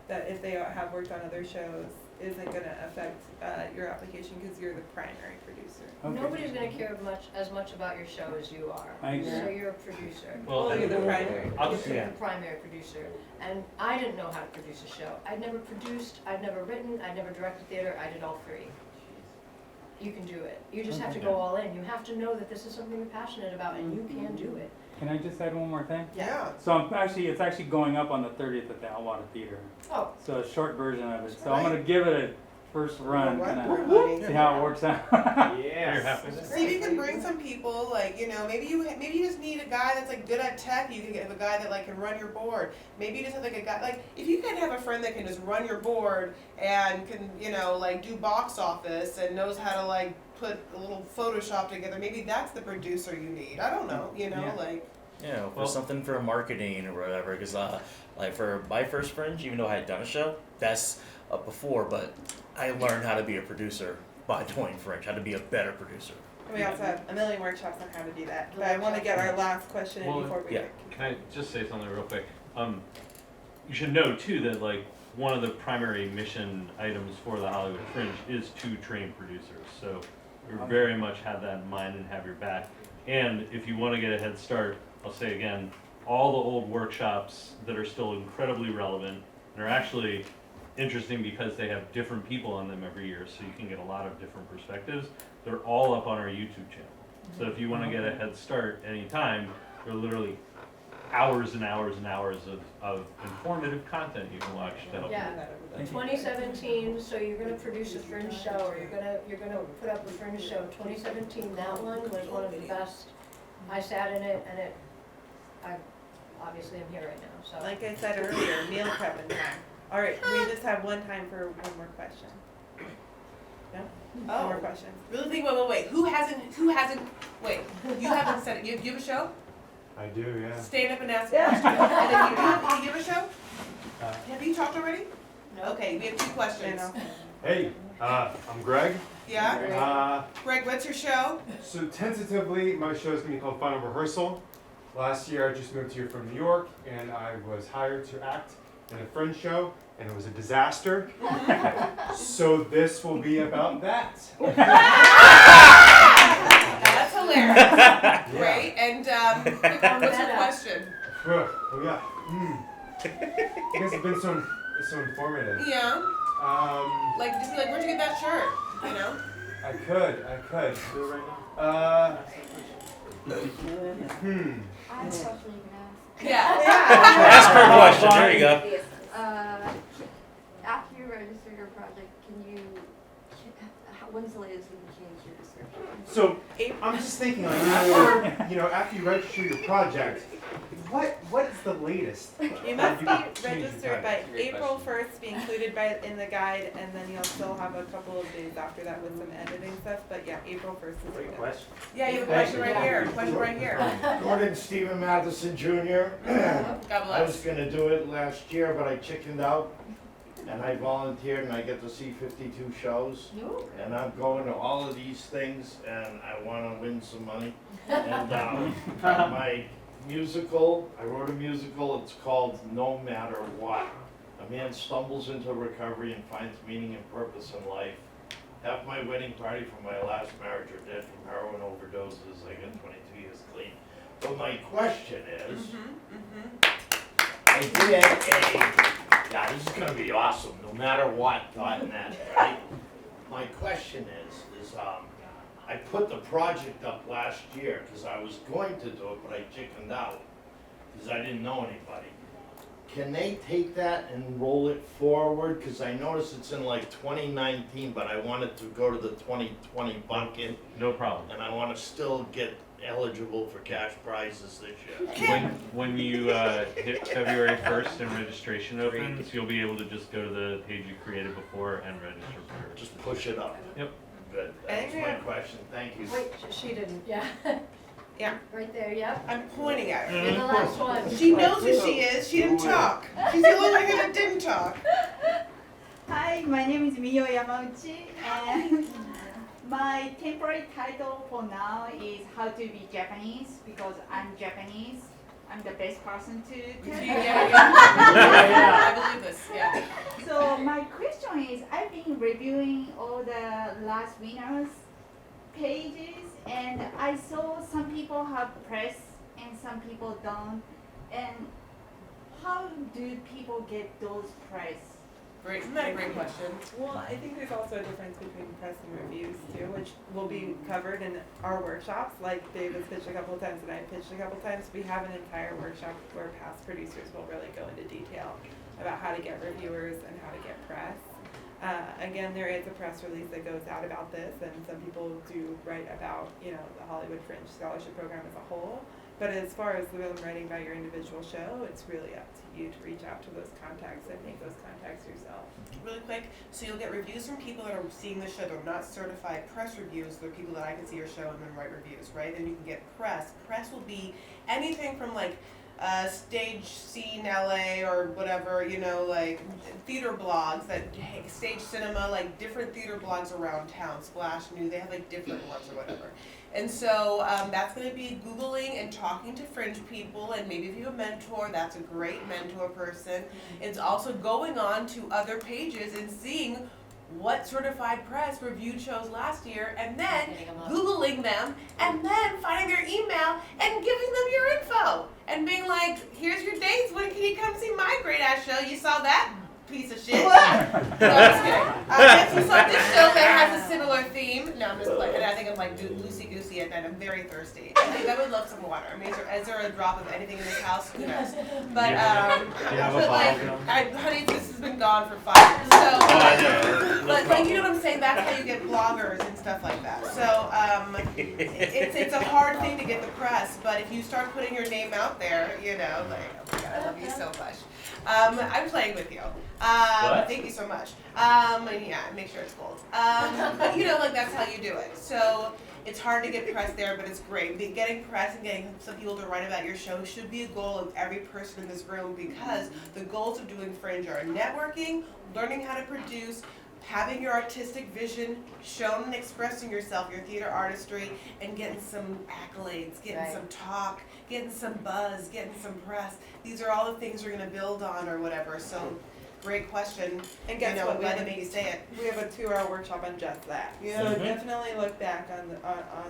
That if they have worked on other shows, isn't gonna affect, your application because you're the primary producer. Okay. Nobody's gonna care as much about your show as you are. I agree. So you're a producer. Well, You're the primary. I'll You're just, the primary producer. And I didn't know how to produce a show. I'd never produced, I'd never written, I'd never directed theater, I did all three. You can do it. You just have to go all in. You have to know that this is something you're passionate about and you can do it. Can I just add one more thing? Yeah. So it's actually going up on the 30th at the Alwada Theater. Oh, So a short version of it. So I'm gonna give it a first run, Alright. kind of see how it works out. you're happy. See if you can bring some people, like, you know, maybe you just need a guy that's like good at tech. You can get a guy that like can run your board. Maybe you just have like a guy, like if you can have a friend that can just run your board and can, you know, like do box office and knows how to like put a little Photoshop together, maybe that's the producer you need. I don't know, you know, Yeah. like. Yeah, for Well- something for marketing or whatever, because like for my first Fringe, even though I had done a show, that's before, but I learned how to be a producer by doing Fringe, how to be a better producer. And we also have a million workshops on how to do that. But I wanna get our last question in Well, before we yeah. Can I just say something real quick? You should know too that like one of the primary mission items for the Hollywood Fringe is to train producers. So we very much have that in mind and have your back. And if you want to get a head start, I'll say again, all the old workshops that are still incredibly relevant and are actually interesting because they have different people on them every year, so you can get a lot of different perspectives. They're all up on our YouTube channel. So if you want to get a head start anytime, there are literally hours and hours and hours of informative content you can watch to help yeah. you. 2017, so you're gonna produce a Fringe show, or you're gonna put up a Fringe show. 2017, that one was one of the best. I sat in it, and I obviously am here right now, so. Like I said earlier, meal prepping time. All right, we just have one time for one more question. No? One more question. Really think, wait. Who hasn't, wait, you haven't said it. You have a show? I do, yeah. Stand up and ask a question. And then you have a show? Have you talked already? No. Okay, we have two questions. Hey, I'm Greg. Yeah? Greg, what's your show? So tentatively, my show is going to be called Final Rehearsal. Last year, I just moved here from New York, and I was hired to act in a Fringe show, and it was a disaster. So this will be about that. That's hilarious. Great. And what's your question? Oh yeah. You guys have been so informative. Yeah. Like, Just be like, where'd you get that shirt? You know? I could. Do it right now. I have a question you can ask. Yeah. Ask her a question, there you go. After you register your project, when's the latest we can change your description? So I'm just thinking, like, after you register your project, what is the latest? You must be registered by April 1st, be included in the guide, and then you'll still have a couple of days after that with some editing stuff. But yeah, April 1st is the Question. Yeah, you have a question right here. Question right here. Gordon Stephen Matheson Jr. God I was bless. gonna do it last year, but I chickened out. And I volunteered and I get to see 52 shows. And I'm going to all of these things and I wanna win some money. And my musical, I wrote a musical, it's called No Matter What. A man stumbles into recovery and finds meaning and purpose in life. Half my wedding party from my last marriage are dead from heroin overdoses. I got 22 years clean. So my question is, I did yeah, this is gonna be awesome, no matter what, .net, right? My question is I put the project up last year because I was going to do it, but I chickened out because I didn't know anybody. Can they take that and roll it forward? Because I noticed it's in like 2019, but I wanted to go to the 2020 bucket. No problem. And I want to still get eligible for cash prizes this year. When you hit February 1st and registration opens, you'll be able to just go to the page you created before and register for yours. Just push it up. Yep. Good. That's my question. Thank you. Wait, she didn't, yeah. Yeah. Right there, yep. I'm pointing at her. And the last one. She knows who she is. She didn't talk. She's the only one here that didn't talk. Hi, my name is Miyo Yamauchi, and my temporary title for now is How to Be Japanese, because I'm Japanese. I'm the best person to tell you. I believe this, yeah. So my question is, I've been reviewing all the last winners pages, and I saw some people have press and some people don't. And how do people get those press? Great, isn't that a great question? Well, I think there's also a difference between press and reviews too, which will be covered in our workshops. Like Dave has pitched a couple of times and I pitched a couple of times. We have an entire workshop where past producers will really go into detail about how to get reviewers and how to get press. Again, there is a press release that goes out about this, and some people do write about, you know, the Hollywood Fringe Scholarship Program as a whole. But as far as them writing about your individual show, it's really up to you to reach out to those contacts and make those contacts yourself. Really quick, so you'll get reviews from people that are seeing the show. They're not certified press reviews. They're people that I can see your show and then write reviews, right? Then you can get press. Press will be anything from like stage scene LA or whatever, you know, like theater blogs that stage cinema, like different theater blogs around town. Splash New, they have like different ones or whatever. And so that's going to be Googling and talking to Fringe people, and maybe if you have a mentor, that's a great mentor person. It's also going on to other pages and seeing what certified press reviewed shows last year, and then Googling them, and then finding their email and giving them your info, and being like, here's your dates, when can you come see my great ass show? You saw that piece of shit. No, I'm just kidding. If you saw this show that has a similar theme, no, I'm just playing. And I think I'm like loosey-goosey at night. I'm very thirsty. I think I would love some water. I mean, is there a drop of anything in this house? Who knows? But, honey, this has been gone for 5 years. So, but like, you know what I'm saying? That's how you get bloggers and stuff like that. So, it's a hard thing to get the press, but if you start putting your name out there, you know, like, oh my God, I love you so much. I'm playing with you. Thank you so much. And yeah, make sure it's gold. But you know, like that's how you do it. So it's hard to get press there, but it's great. Getting press and getting some people to write about your show should be a goal of every person in this room, because the goals of doing Fringe are networking, learning how to produce, having your artistic vision shown and expressing yourself, your theater artistry, and getting some accolades, getting some talk, getting some buzz, getting some press. These are all the things we're going to build on or whatever. So, great question. And guess what? Glad to make you say it. We have a 2-hour workshop on just that. Yeah. So definitely look back on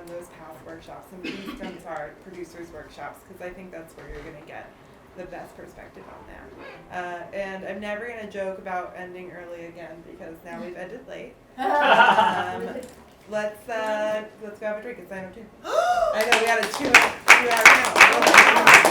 those past workshops and please come to our producers workshops, because I think that's where you're going to get the best perspective on that. And I'm never going to joke about ending early again, because now we've ended late. Let's go have a drink. It's 9:02. I know we had a 2-hour count.